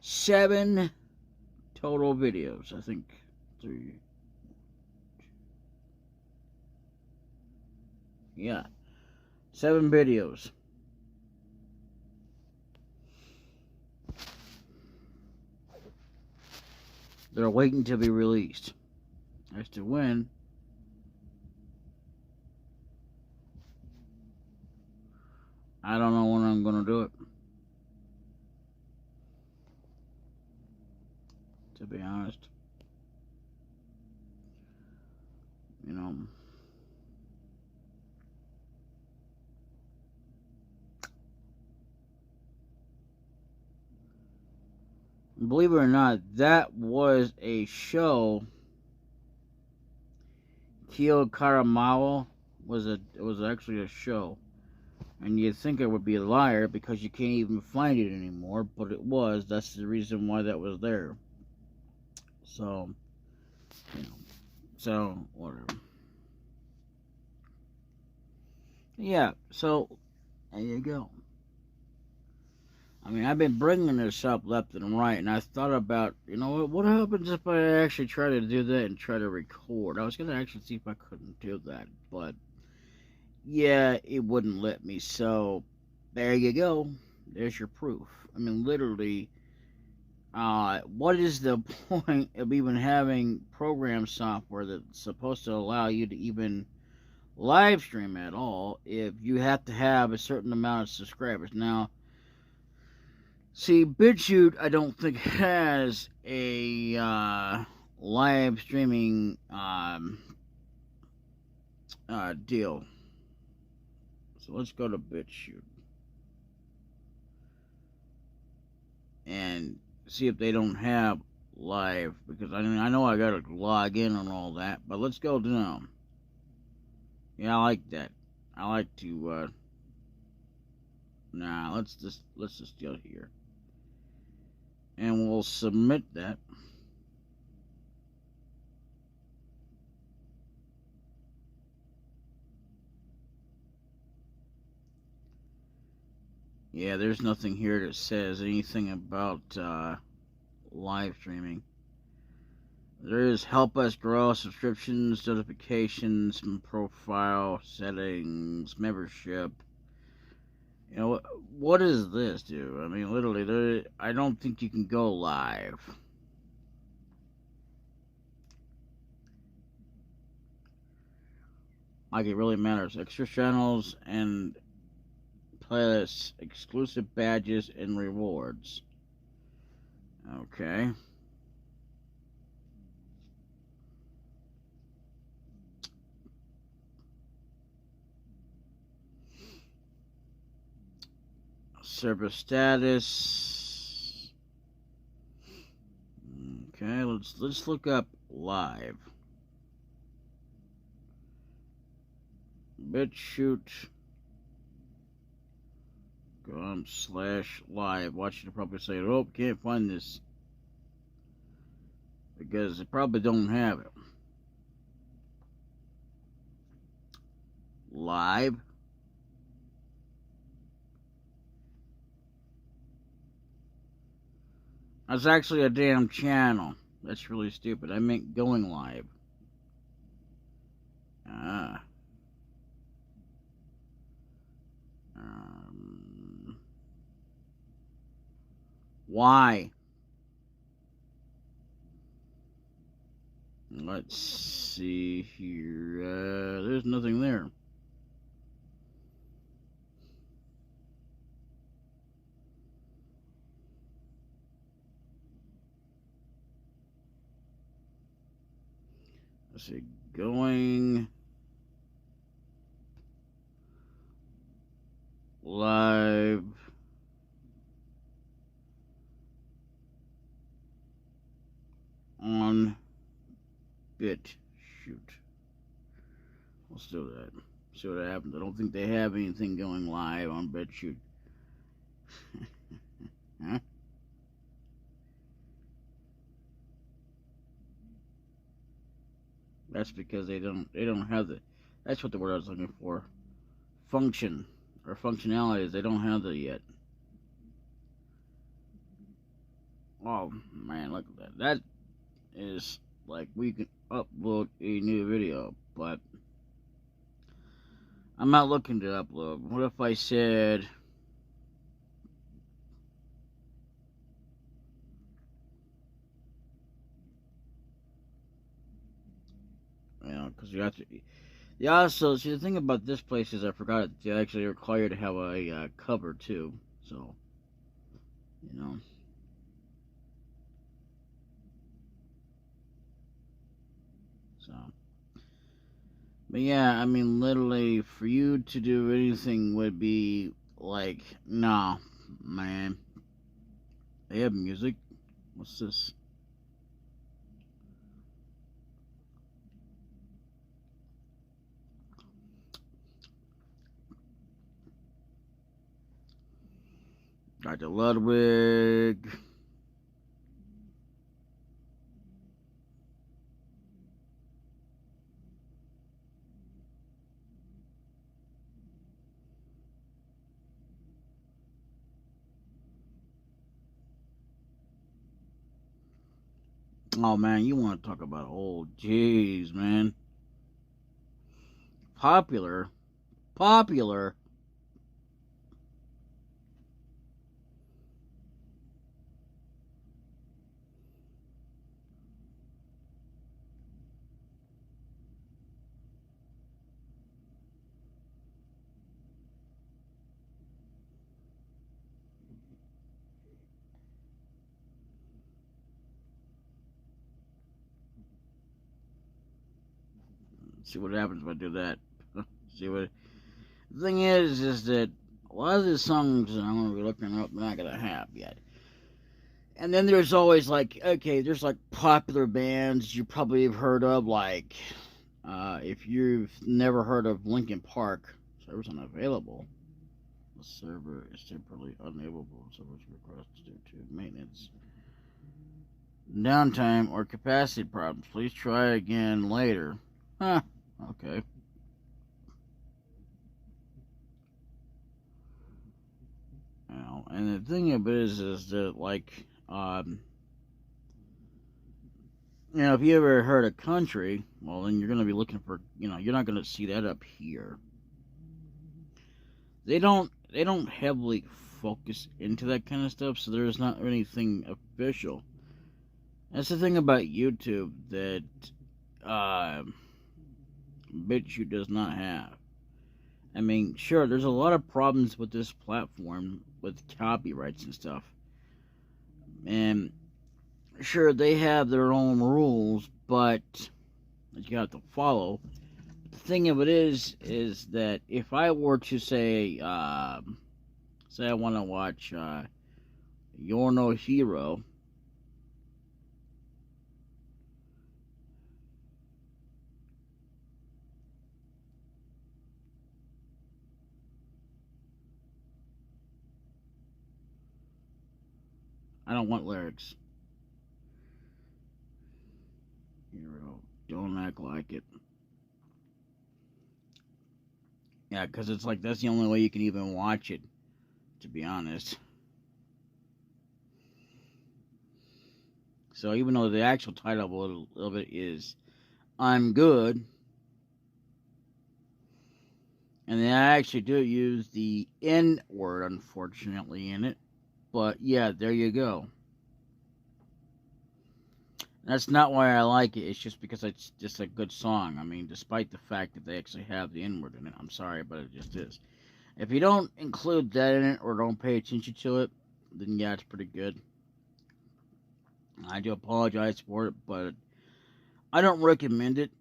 7 total videos. I think 3. Yeah. 7 videos. They're waiting to be released. As to when, I don't know when I'm going to do it. To be honest. You know. Believe it or not, that was a show. Kyo Karamawa it was actually a show. And you'd think I would be a liar because you can't even find it anymore, but it was. That's the reason why that was there. So, you know, so whatever. Yeah, so there you go. I mean, I've been bringing this up left and right, and I thought about, what happens if I actually try to do that and try to record? I was going to actually see if I couldn't do that, but yeah, it wouldn't let me. So there you go. There's your proof. I mean, literally, what is the point of even having program software that's supposed to allow you to even live stream at all if you have to have a certain amount of subscribers? Now, see, BitChute, I don't think has a live streaming deal. So let's go to BitChute and see if they don't have live, because I know I gotta log in and all that, but let's go to them. Yeah, I like that. I like to let's just go here. And we'll submit that. Yeah, there's nothing here that says anything about live streaming. There is help us grow, subscriptions, notifications, profile settings, membership. What does this do? I mean, literally, I don't think you can go live. Like it really matters. Extra channels and playlists, exclusive badges, and rewards. Okay. Service status. Okay, let's look up live. BitChute. /live. Watch it probably say, oh, can't find this. Because they probably don't have it. Live. That's actually a damn channel. That's really stupid. I meant going live. Why? Let's see here. There's nothing there. Let's see. Going live. On BitChute. Let's do that. See what happens. I don't think they have anything going live on BitChute. Huh? That's because they don't have the. That's what the word I was looking for. Function or functionalities. They don't have that yet. Oh man, look at that. That is like we can upload a new video, but I'm not looking to upload. What if I said, because you have to. Yeah, so see the thing about this place is I forgot they actually require you to have a cover too. So, you know. So, but yeah, I mean, literally, for you to do anything would be like, nah, man. They have music. What's this? Dr. Ludwig. Oh man, you want to talk about old? Jeez, man. Popular, popular. See what happens if I do that. See what the thing is that a lot of the songs that I'm gonna be looking up, I'm not gonna have yet. And then there's always like, okay, there's like popular bands you probably have heard of, like if you've never heard of Linkin Park, server's unavailable. The server is temporarily unable to server's requests due to maintenance, downtime, or capacity problems. Please try again later. Huh. Okay. And the thing of it is that like, if you ever heard of country, well, then you're gonna be looking for, you're not gonna see that up here. They don't heavily focus into that kind of stuff, so there's not anything official. That's the thing about YouTube that uh, BitChute does not have. I mean, sure, there's a lot of problems with this platform with copyrights and stuff. And sure, they have their own rules, but that you have to follow. The thing of it is that if I were to say I want to watch You're No Hero, I don't want lyrics. Hero, don't act like it. Yeah, because it's like that's the only way you can even watch it, to be honest. So even though the actual title of it is I'm Good, and they actually do use the N word, unfortunately, in it. But yeah, there you go. That's not why I like it. It's just because it's just a good song. I mean, despite the fact that they actually have the N word in it. I'm sorry, but it just is. If you don't include that in it or don't pay attention to it, then yeah, it's pretty good. I do apologize for it, but I don't recommend it.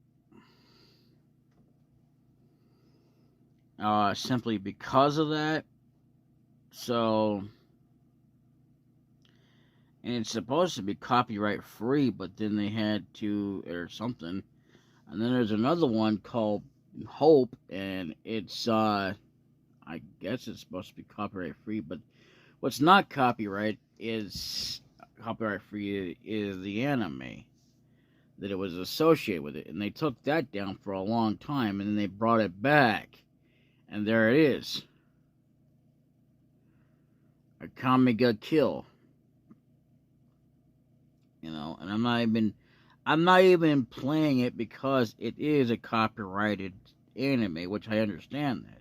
Simply because of that. So, and it's supposed to be copyright free, but then they had to, or something. And then there's another one called Hope, and it's, I guess it's supposed to be copyright free, but what's not copyright free is the anime that it was associated with it, and they took that down for a long time, and then they brought it back, and there it is, Akame ga Kill. And I'm not even, I'm not even playing it because it is a copyrighted anime, which I understand that.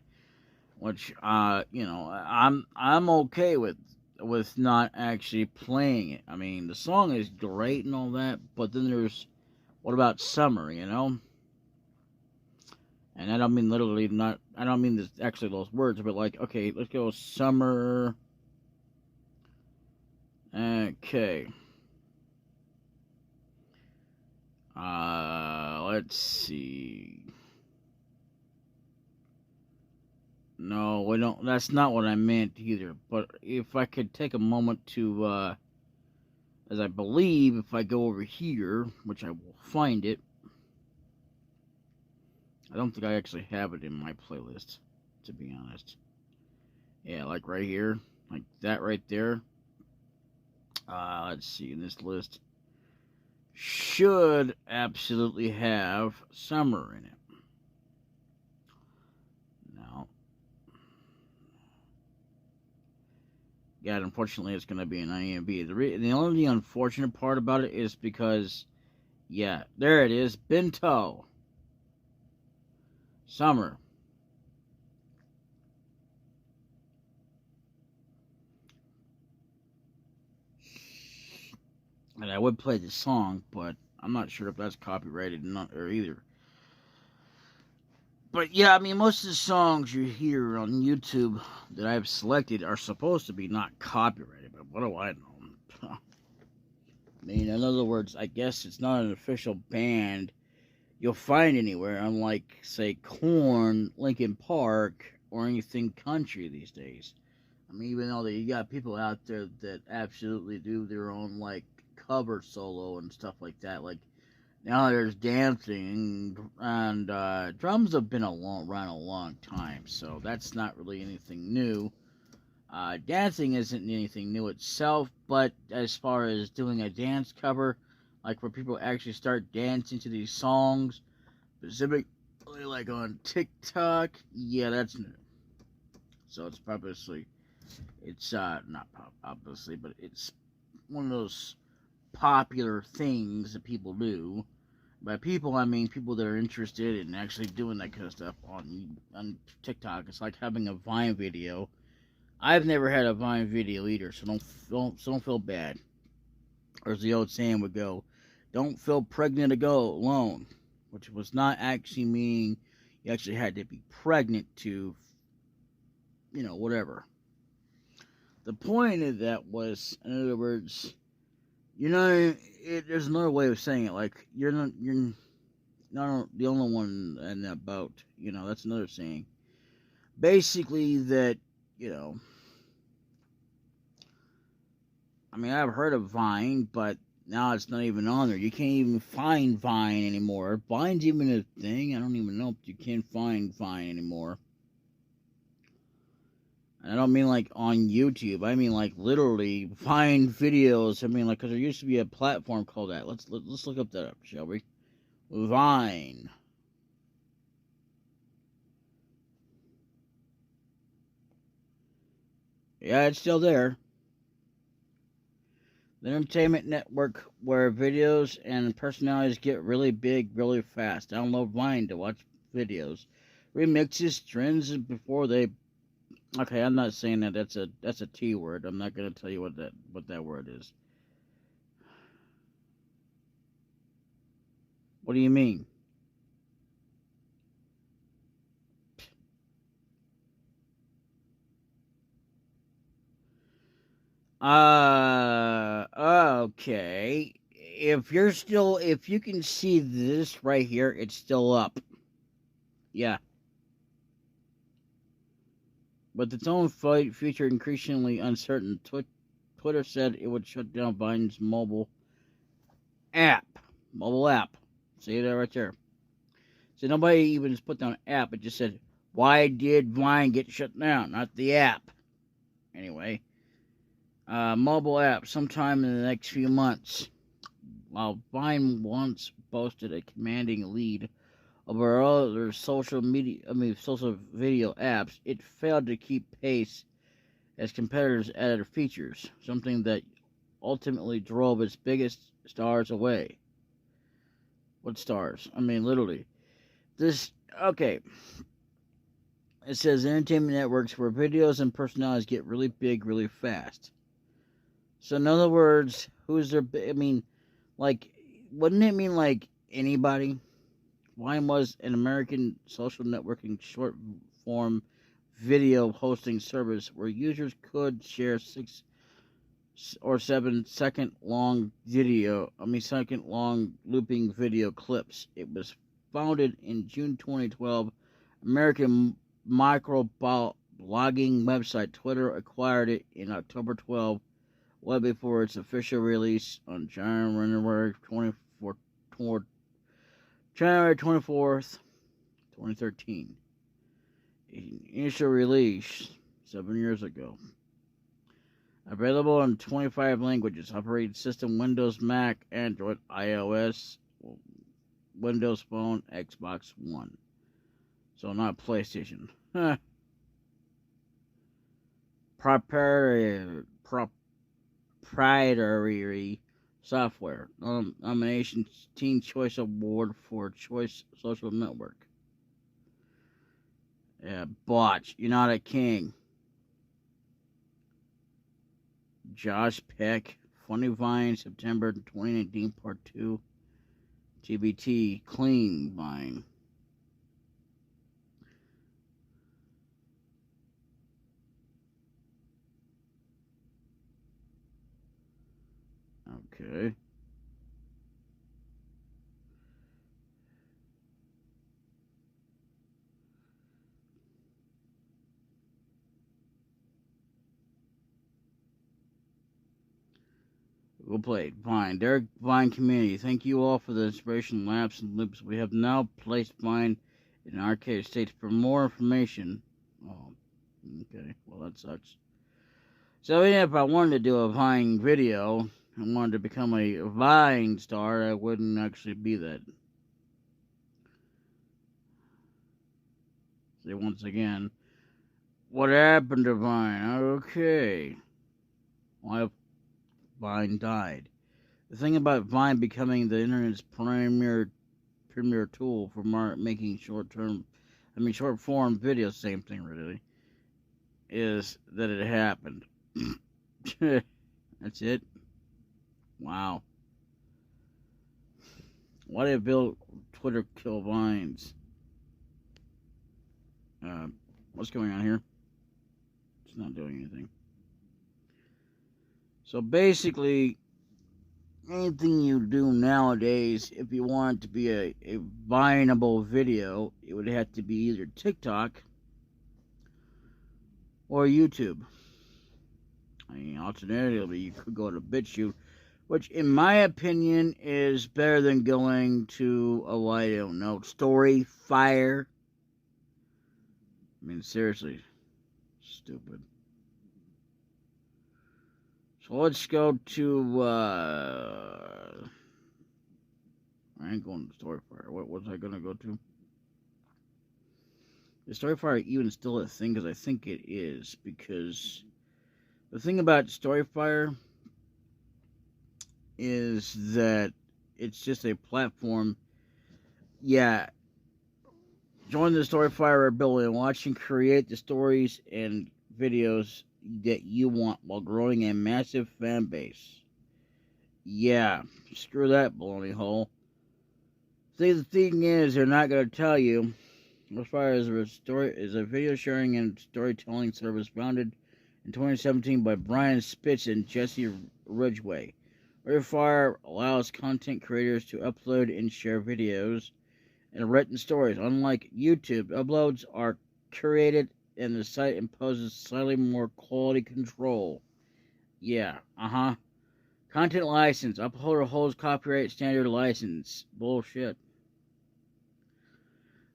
Which I'm okay with not actually playing it. I mean, the song is great and all that, but then there's what about summer, you know? And I don't mean literally not. I don't mean this actually those words, but like, okay, let's go summer. Okay. Let's see. No, we don't. That's not what I meant either. But if I could take a moment to, as I believe, if I go over here, which I will find it. I don't think I actually have it in my playlist, to be honest. Yeah, like right here, like that right there. Let's see, in this list should absolutely have summer in it. Now, yeah, unfortunately, it's going to be an IMB. The only unfortunate part about it is because, yeah, there it is, Bento, summer. And I would play the song, but I'm not sure if that's copyrighted or either. But yeah, I mean, most of the songs you hear on YouTube that I've selected are supposed to be not copyrighted, but what do I know? I mean, in other words, I guess it's not an official band you'll find anywhere, unlike, say, Korn, Linkin Park, or anything country these days. I mean, even though you got people out there that absolutely do their own, like, cover solo and stuff like that, like, now there's dancing, and drums have been around a long time, so that's not really anything new. Dancing isn't anything new itself, but as far as doing a dance cover, like where people actually start dancing to these songs, specifically like on TikTok, yeah, that's new. So it's not obviously, but it's one of those popular things that people do. By people, I mean people that are interested in actually doing that kind of stuff on TikTok. It's like having a Vine video. I've never had a Vine video either, so don't feel bad. Or as the old saying would go, "Don't feel pregnant to go alone," which was not actually meaning you actually had to be pregnant to, whatever. The point of that was, in other words, there's another way of saying it. Like you're not the only one in that boat. That's another saying. Basically, that you know, I mean, I've heard of Vine, but now it's not even on there. You can't even find Vine anymore. Vine's even a thing. I don't even know if you can find Vine anymore. And I don't mean like on YouTube. I mean like literally Vine videos. I mean like because there used to be a platform called that. Let's look up that up, shall we? Vine. Yeah, it's still there. The entertainment network where videos and personalities get really big really fast. Download Vine to watch videos. Remixes, trends before they. Okay, I'm not saying that. That's a T word. I'm not gonna tell you what that word is. What do you mean? Okay. If you can see this right here, it's still up. Yeah. With its own future increasingly uncertain, Twitter said it would shut down Vine's app. Mobile app. See that right there. So nobody even just put down app. It just said, why did Vine get shut down? Not the app. Anyway. Mobile app sometime in the next few months. While Vine once boasted a commanding lead over other social video apps, it failed to keep pace as competitors added features, something that ultimately drove its biggest stars away. What stars? I mean, literally. This, okay. It says entertainment networks where videos and personalities get really big really fast. So, in other words, who's their, I mean, like, wouldn't it mean like anybody? Vine was an American social networking short form video hosting service where users could share 6 or 7 second long second long looping video clips. It was founded in June 2012. American microblogging website Twitter acquired it in October 12, well before its official release on January 24th, 2013. Initial release 7 years ago. Available in 25 languages. Operating system Windows, Mac, Android, iOS, Windows Phone, Xbox One. So not PlayStation. Proprietary software. Nomination Teen Choice Award for Choice Social Network. Yeah, Botch. You're not a king. Josh Peck. Funny Vine, September 2019, Part 2. TBT. Clean Vine. Okay. We'll play Vine. Derek Vine Community. Thank you all for the inspiration laps and loops. We have now placed Vine in arcade states. For more information. Oh, okay. Well, that sucks. So even if I wanted to do a Vine video and wanted to become a Vine star, I wouldn't actually be that. See, once again, what happened to Vine? Okay. Why Vine died. The thing about Vine becoming the internet's premier tool for making short form videos, same thing really, is that it happened. That's it. Wow. Why did Twitter kill Vines? What's going on here? It's not doing anything. So basically, anything you do nowadays, if you want it to be a viable video, it would have to be either TikTok or YouTube. I mean, alternatively, you could go to BitChute, which, in my opinion, is better than going to I don't know, Storyfire. I mean, seriously, stupid. So let's go to, I ain't going to Storyfire. What was I going to go to? Is Storyfire even still a thing? Because I think it is. Because the thing about Storyfire is that it's just a platform. Yeah. Join the Storyfire ability and watch and create the stories and videos that you want while growing a massive fan base. Yeah, screw that baloney hole. See, the thing is, they're not going to tell you. As far as a video sharing and storytelling service founded in 2017 by Brian Spitz and Jesse Ridgway. Storyfire allows content creators to upload and share videos and written stories. Unlike YouTube, uploads are curated and the site imposes slightly more quality control. Yeah, Content license. Uploader holds copyright standard license. Bullshit.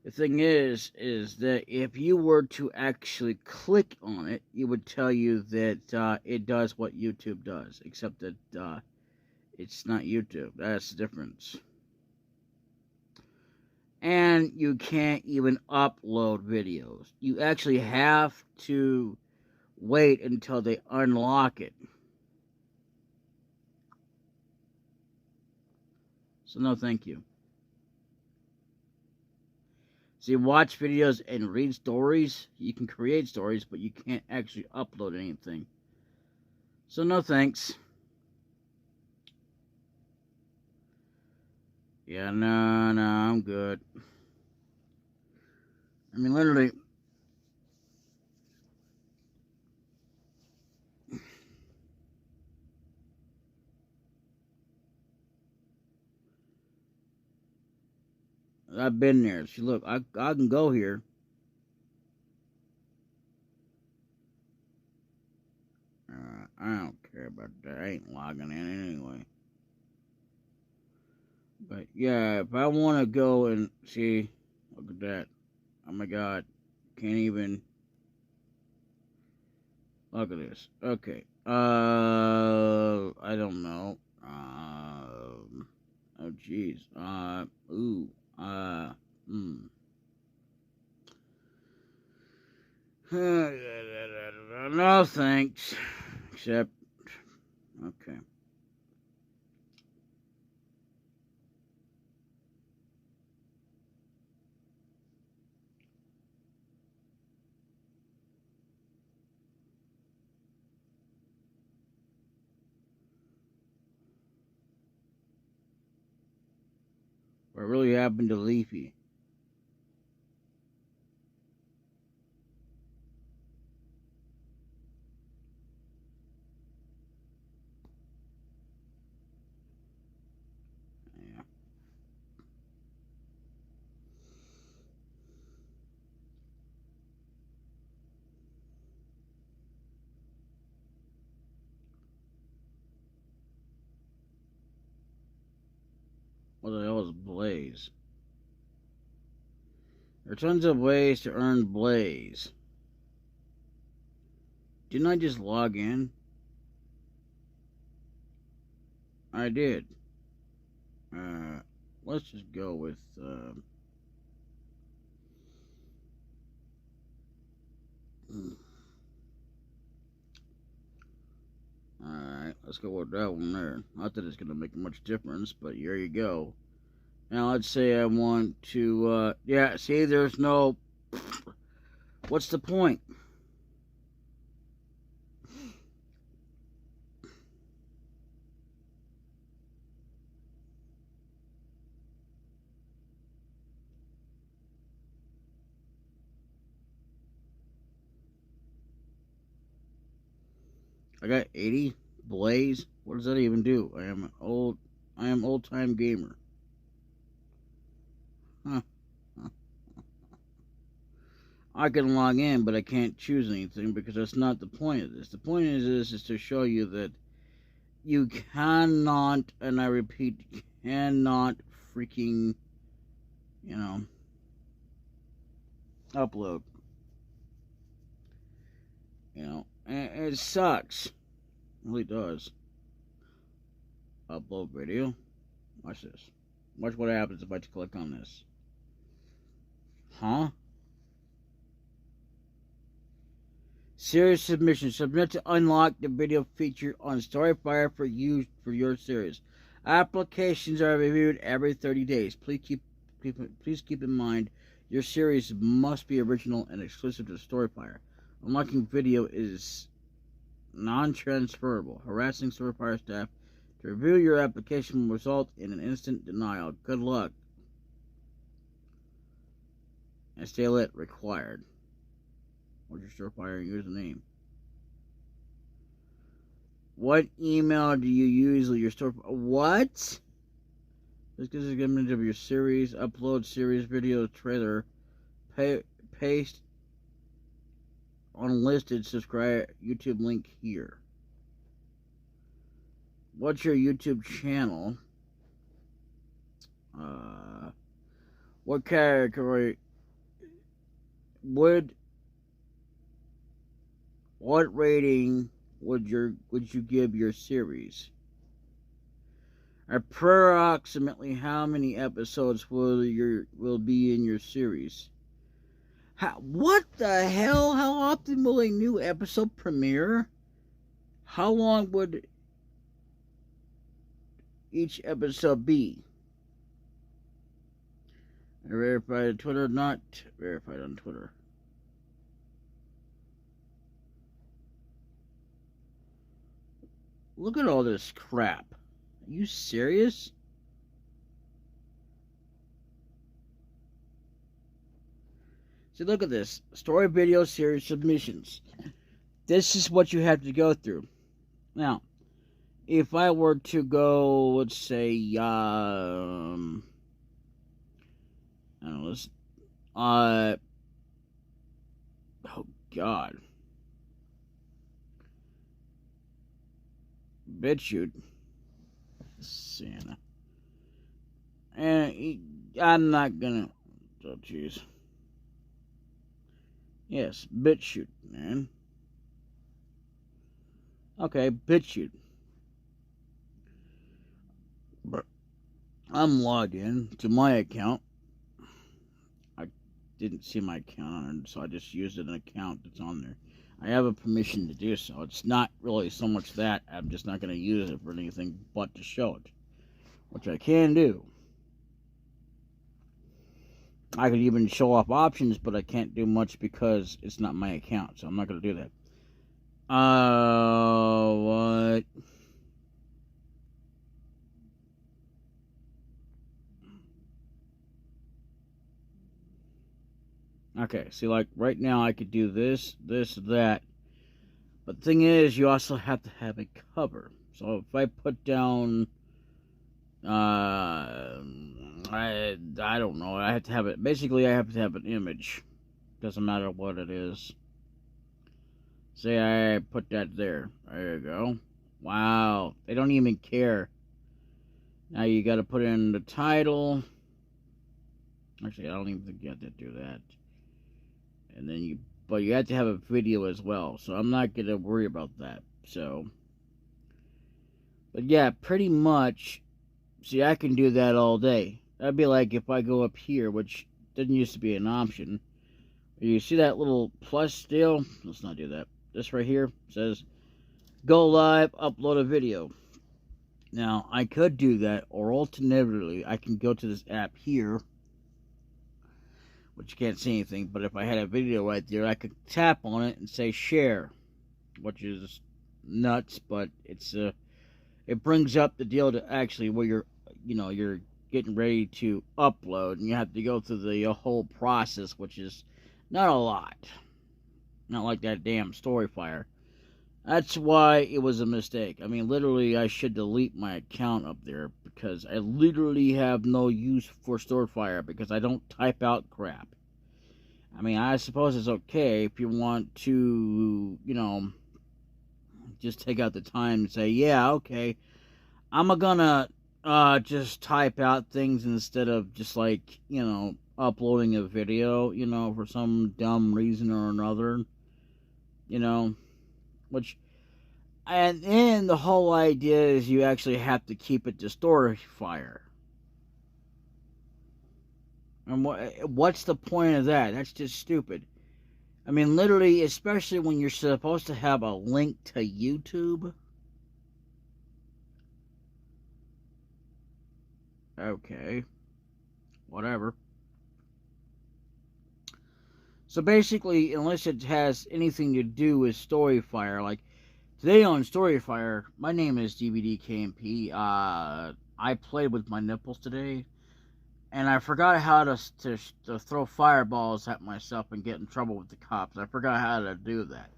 The thing is that if you were to actually click on it, it would tell you that it does what YouTube does, except that it's not YouTube. That's the difference. And you can't even upload videos. You actually have to wait until they unlock it. So no thank you. See, watch videos and read stories. You can create stories, but you can't actually upload anything. So no thanks. Yeah, no, I'm good. I mean, literally, I've been there. See, look, I can go here. I don't care about that. I ain't logging in anyway. But yeah, if I want to go and see, look at that. Oh my God, can't even. Look at this. Okay. I don't know. Oh jeez. Ooh. Hmm. No thanks. Except, okay. What really happened to Leafy? Yeah. What the hell is Blaze? There are tons of ways to earn Blaze. Didn't I just log in? I did. Uh, let's just go with, Alright, let's go with that one there. Not that it's going to make much difference, but here you go. Now, let's say I want to, yeah, see, there's no... What's the point? I got 80 Blaze. What does that even do? I am old time gamer. Huh. I can log in, but I can't choose anything because that's not the point of this. The point of this is to show you that you cannot, and I repeat, cannot freaking, upload. And it sucks. It really does. Upload video. Watch this. Watch what happens if I click on this. Huh? Series submission. Submit to unlock the video feature on Storyfire for use for your series. Applications are reviewed every 30 days. Please keep in mind your series must be original and exclusive to Storyfire. Unlocking video is non-transferable. Harassing Storyfire staff to review your application will result in an instant denial. Good luck. And stay lit required. What's your Storyfire username? What email do you use with your store? What? This gives you an image of your series. Upload series video trailer. Paste unlisted. Subscribe YouTube link here. What's your YouTube channel? What category? What rating would you give your series? Approximately how many episodes will be in your series? What the hell? How often will a new episode premiere? How long would each episode be? Verified on Twitter, not verified on Twitter. Look at all this crap. Are you serious? See, look at this. Story video series submissions. This is what you have to go through. Now, if I were to go, let's say, I don't know, oh God. BitChute. Santa. And I'm not gonna, oh jeez. Yes, BitChute, man. Okay, BitChute. But I'm logged in to my account. I didn't see my account on it, so I just used an account that's on there. I have a permission to do so. It's not really so much that. I'm just not going to use it for anything but to show it, which I can do. I could even show off options, but I can't do much because it's not my account, so I'm not going to do that. What? Okay, see, like, right now I could do this, that. But the thing is, you also have to have a cover. So if I put down, I don't know, I have to have it, basically I have to have an image. Doesn't matter what it is. Say I put that there. There you go. Wow, they don't even care. Now you gotta put in the title. Actually, I don't even think you have to do that. And then but you have to have a video as well. So I'm not gonna worry about that. So, but yeah, pretty much. See, I can do that all day. That'd be like if I go up here, which didn't used to be an option. You see that little plus still? Let's not do that. This right here says, go live, upload a video. Now, I could do that, or alternatively, I can go to this app here, which you can't see anything, but if I had a video right there, I could tap on it and say share, which is nuts, but it brings up the deal to actually where you're getting ready to upload, and you have to go through the whole process, which is not a lot. Not like that damn Storyfire. That's why it was a mistake. I mean, literally, I should delete my account up there because I literally have no use for Storyfire because I don't type out crap. I mean, I suppose it's okay if you want to, just take out the time and say, yeah, okay, I'm gonna just type out things instead of just like, uploading a video, for some dumb reason or another, which, and then the whole idea is you actually have to keep it to Storyfire. And what's the point of that? That's just stupid. I mean, literally, especially when you're supposed to have a link to YouTube. Okay. Whatever. So basically, unless it has anything to do with Storyfire, like today on Storyfire, my name is DVDKMP. I played with my nipples today, and I forgot how to throw fireballs at myself and get in trouble with the cops. I forgot how to do that.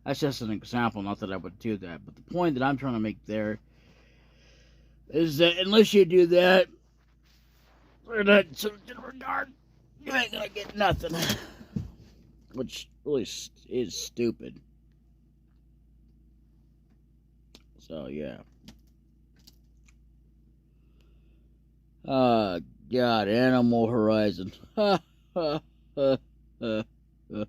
That's just an example, not that I would do that. But the point that I'm trying to make there is that unless you do that, or that regard, you ain't gonna get nothing. Which really is stupid. So, yeah. God, Animal Horizon. Ha, ha, ha, ha, ha, ha.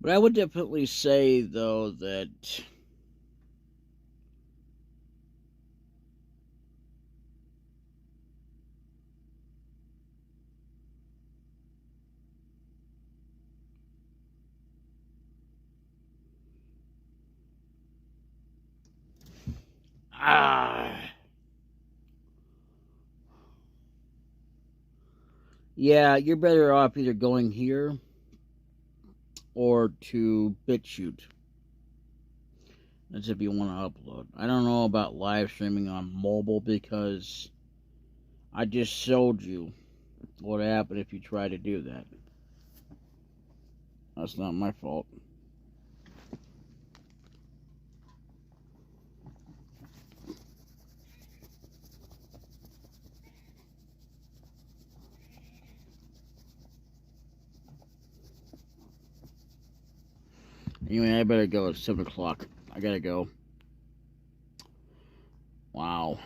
But I would definitely say, though, that Yeah, you're better off either going here or to BitChute. That's if you want to upload. I don't know about live streaming on mobile because I just showed you what happened if you try to do that. That's not my fault. Anyway, I better go. It's 7 o'clock. I gotta go. Wow.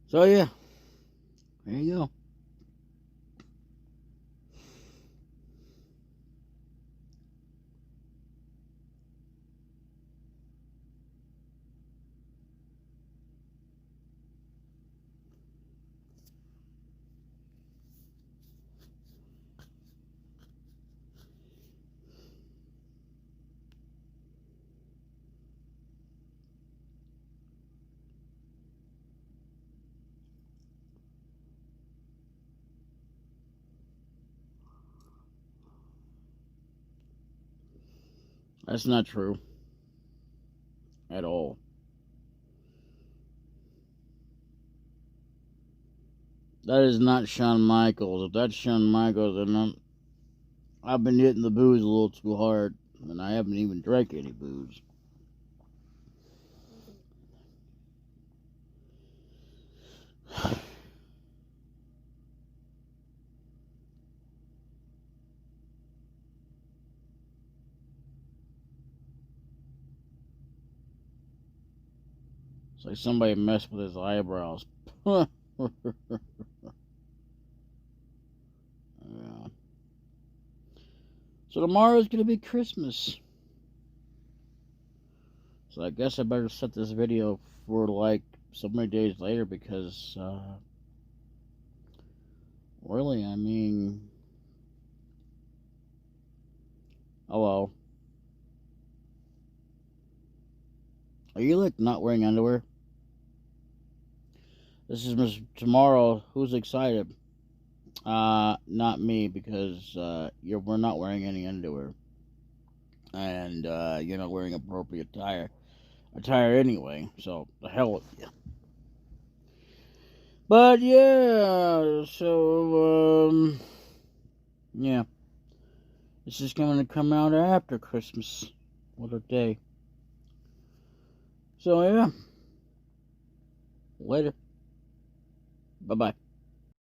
So, yeah. There you go. That's not true. At all. That is not Shawn Michaels. If that's Shawn Michaels, then I've been hitting the booze a little too hard, and I haven't even drank any booze. It's like somebody messed with his eyebrows. Yeah. So tomorrow's gonna be Christmas. So I guess I better set this video for like so many days later because really, I mean, oh well. Are you like not wearing underwear? This is tomorrow. Who's excited? Not me because we're not wearing any underwear, and you're not wearing appropriate attire anyway. So the hell with you. But yeah, so yeah, this is going to come out after Christmas. What a day. So yeah, later. Bye bye.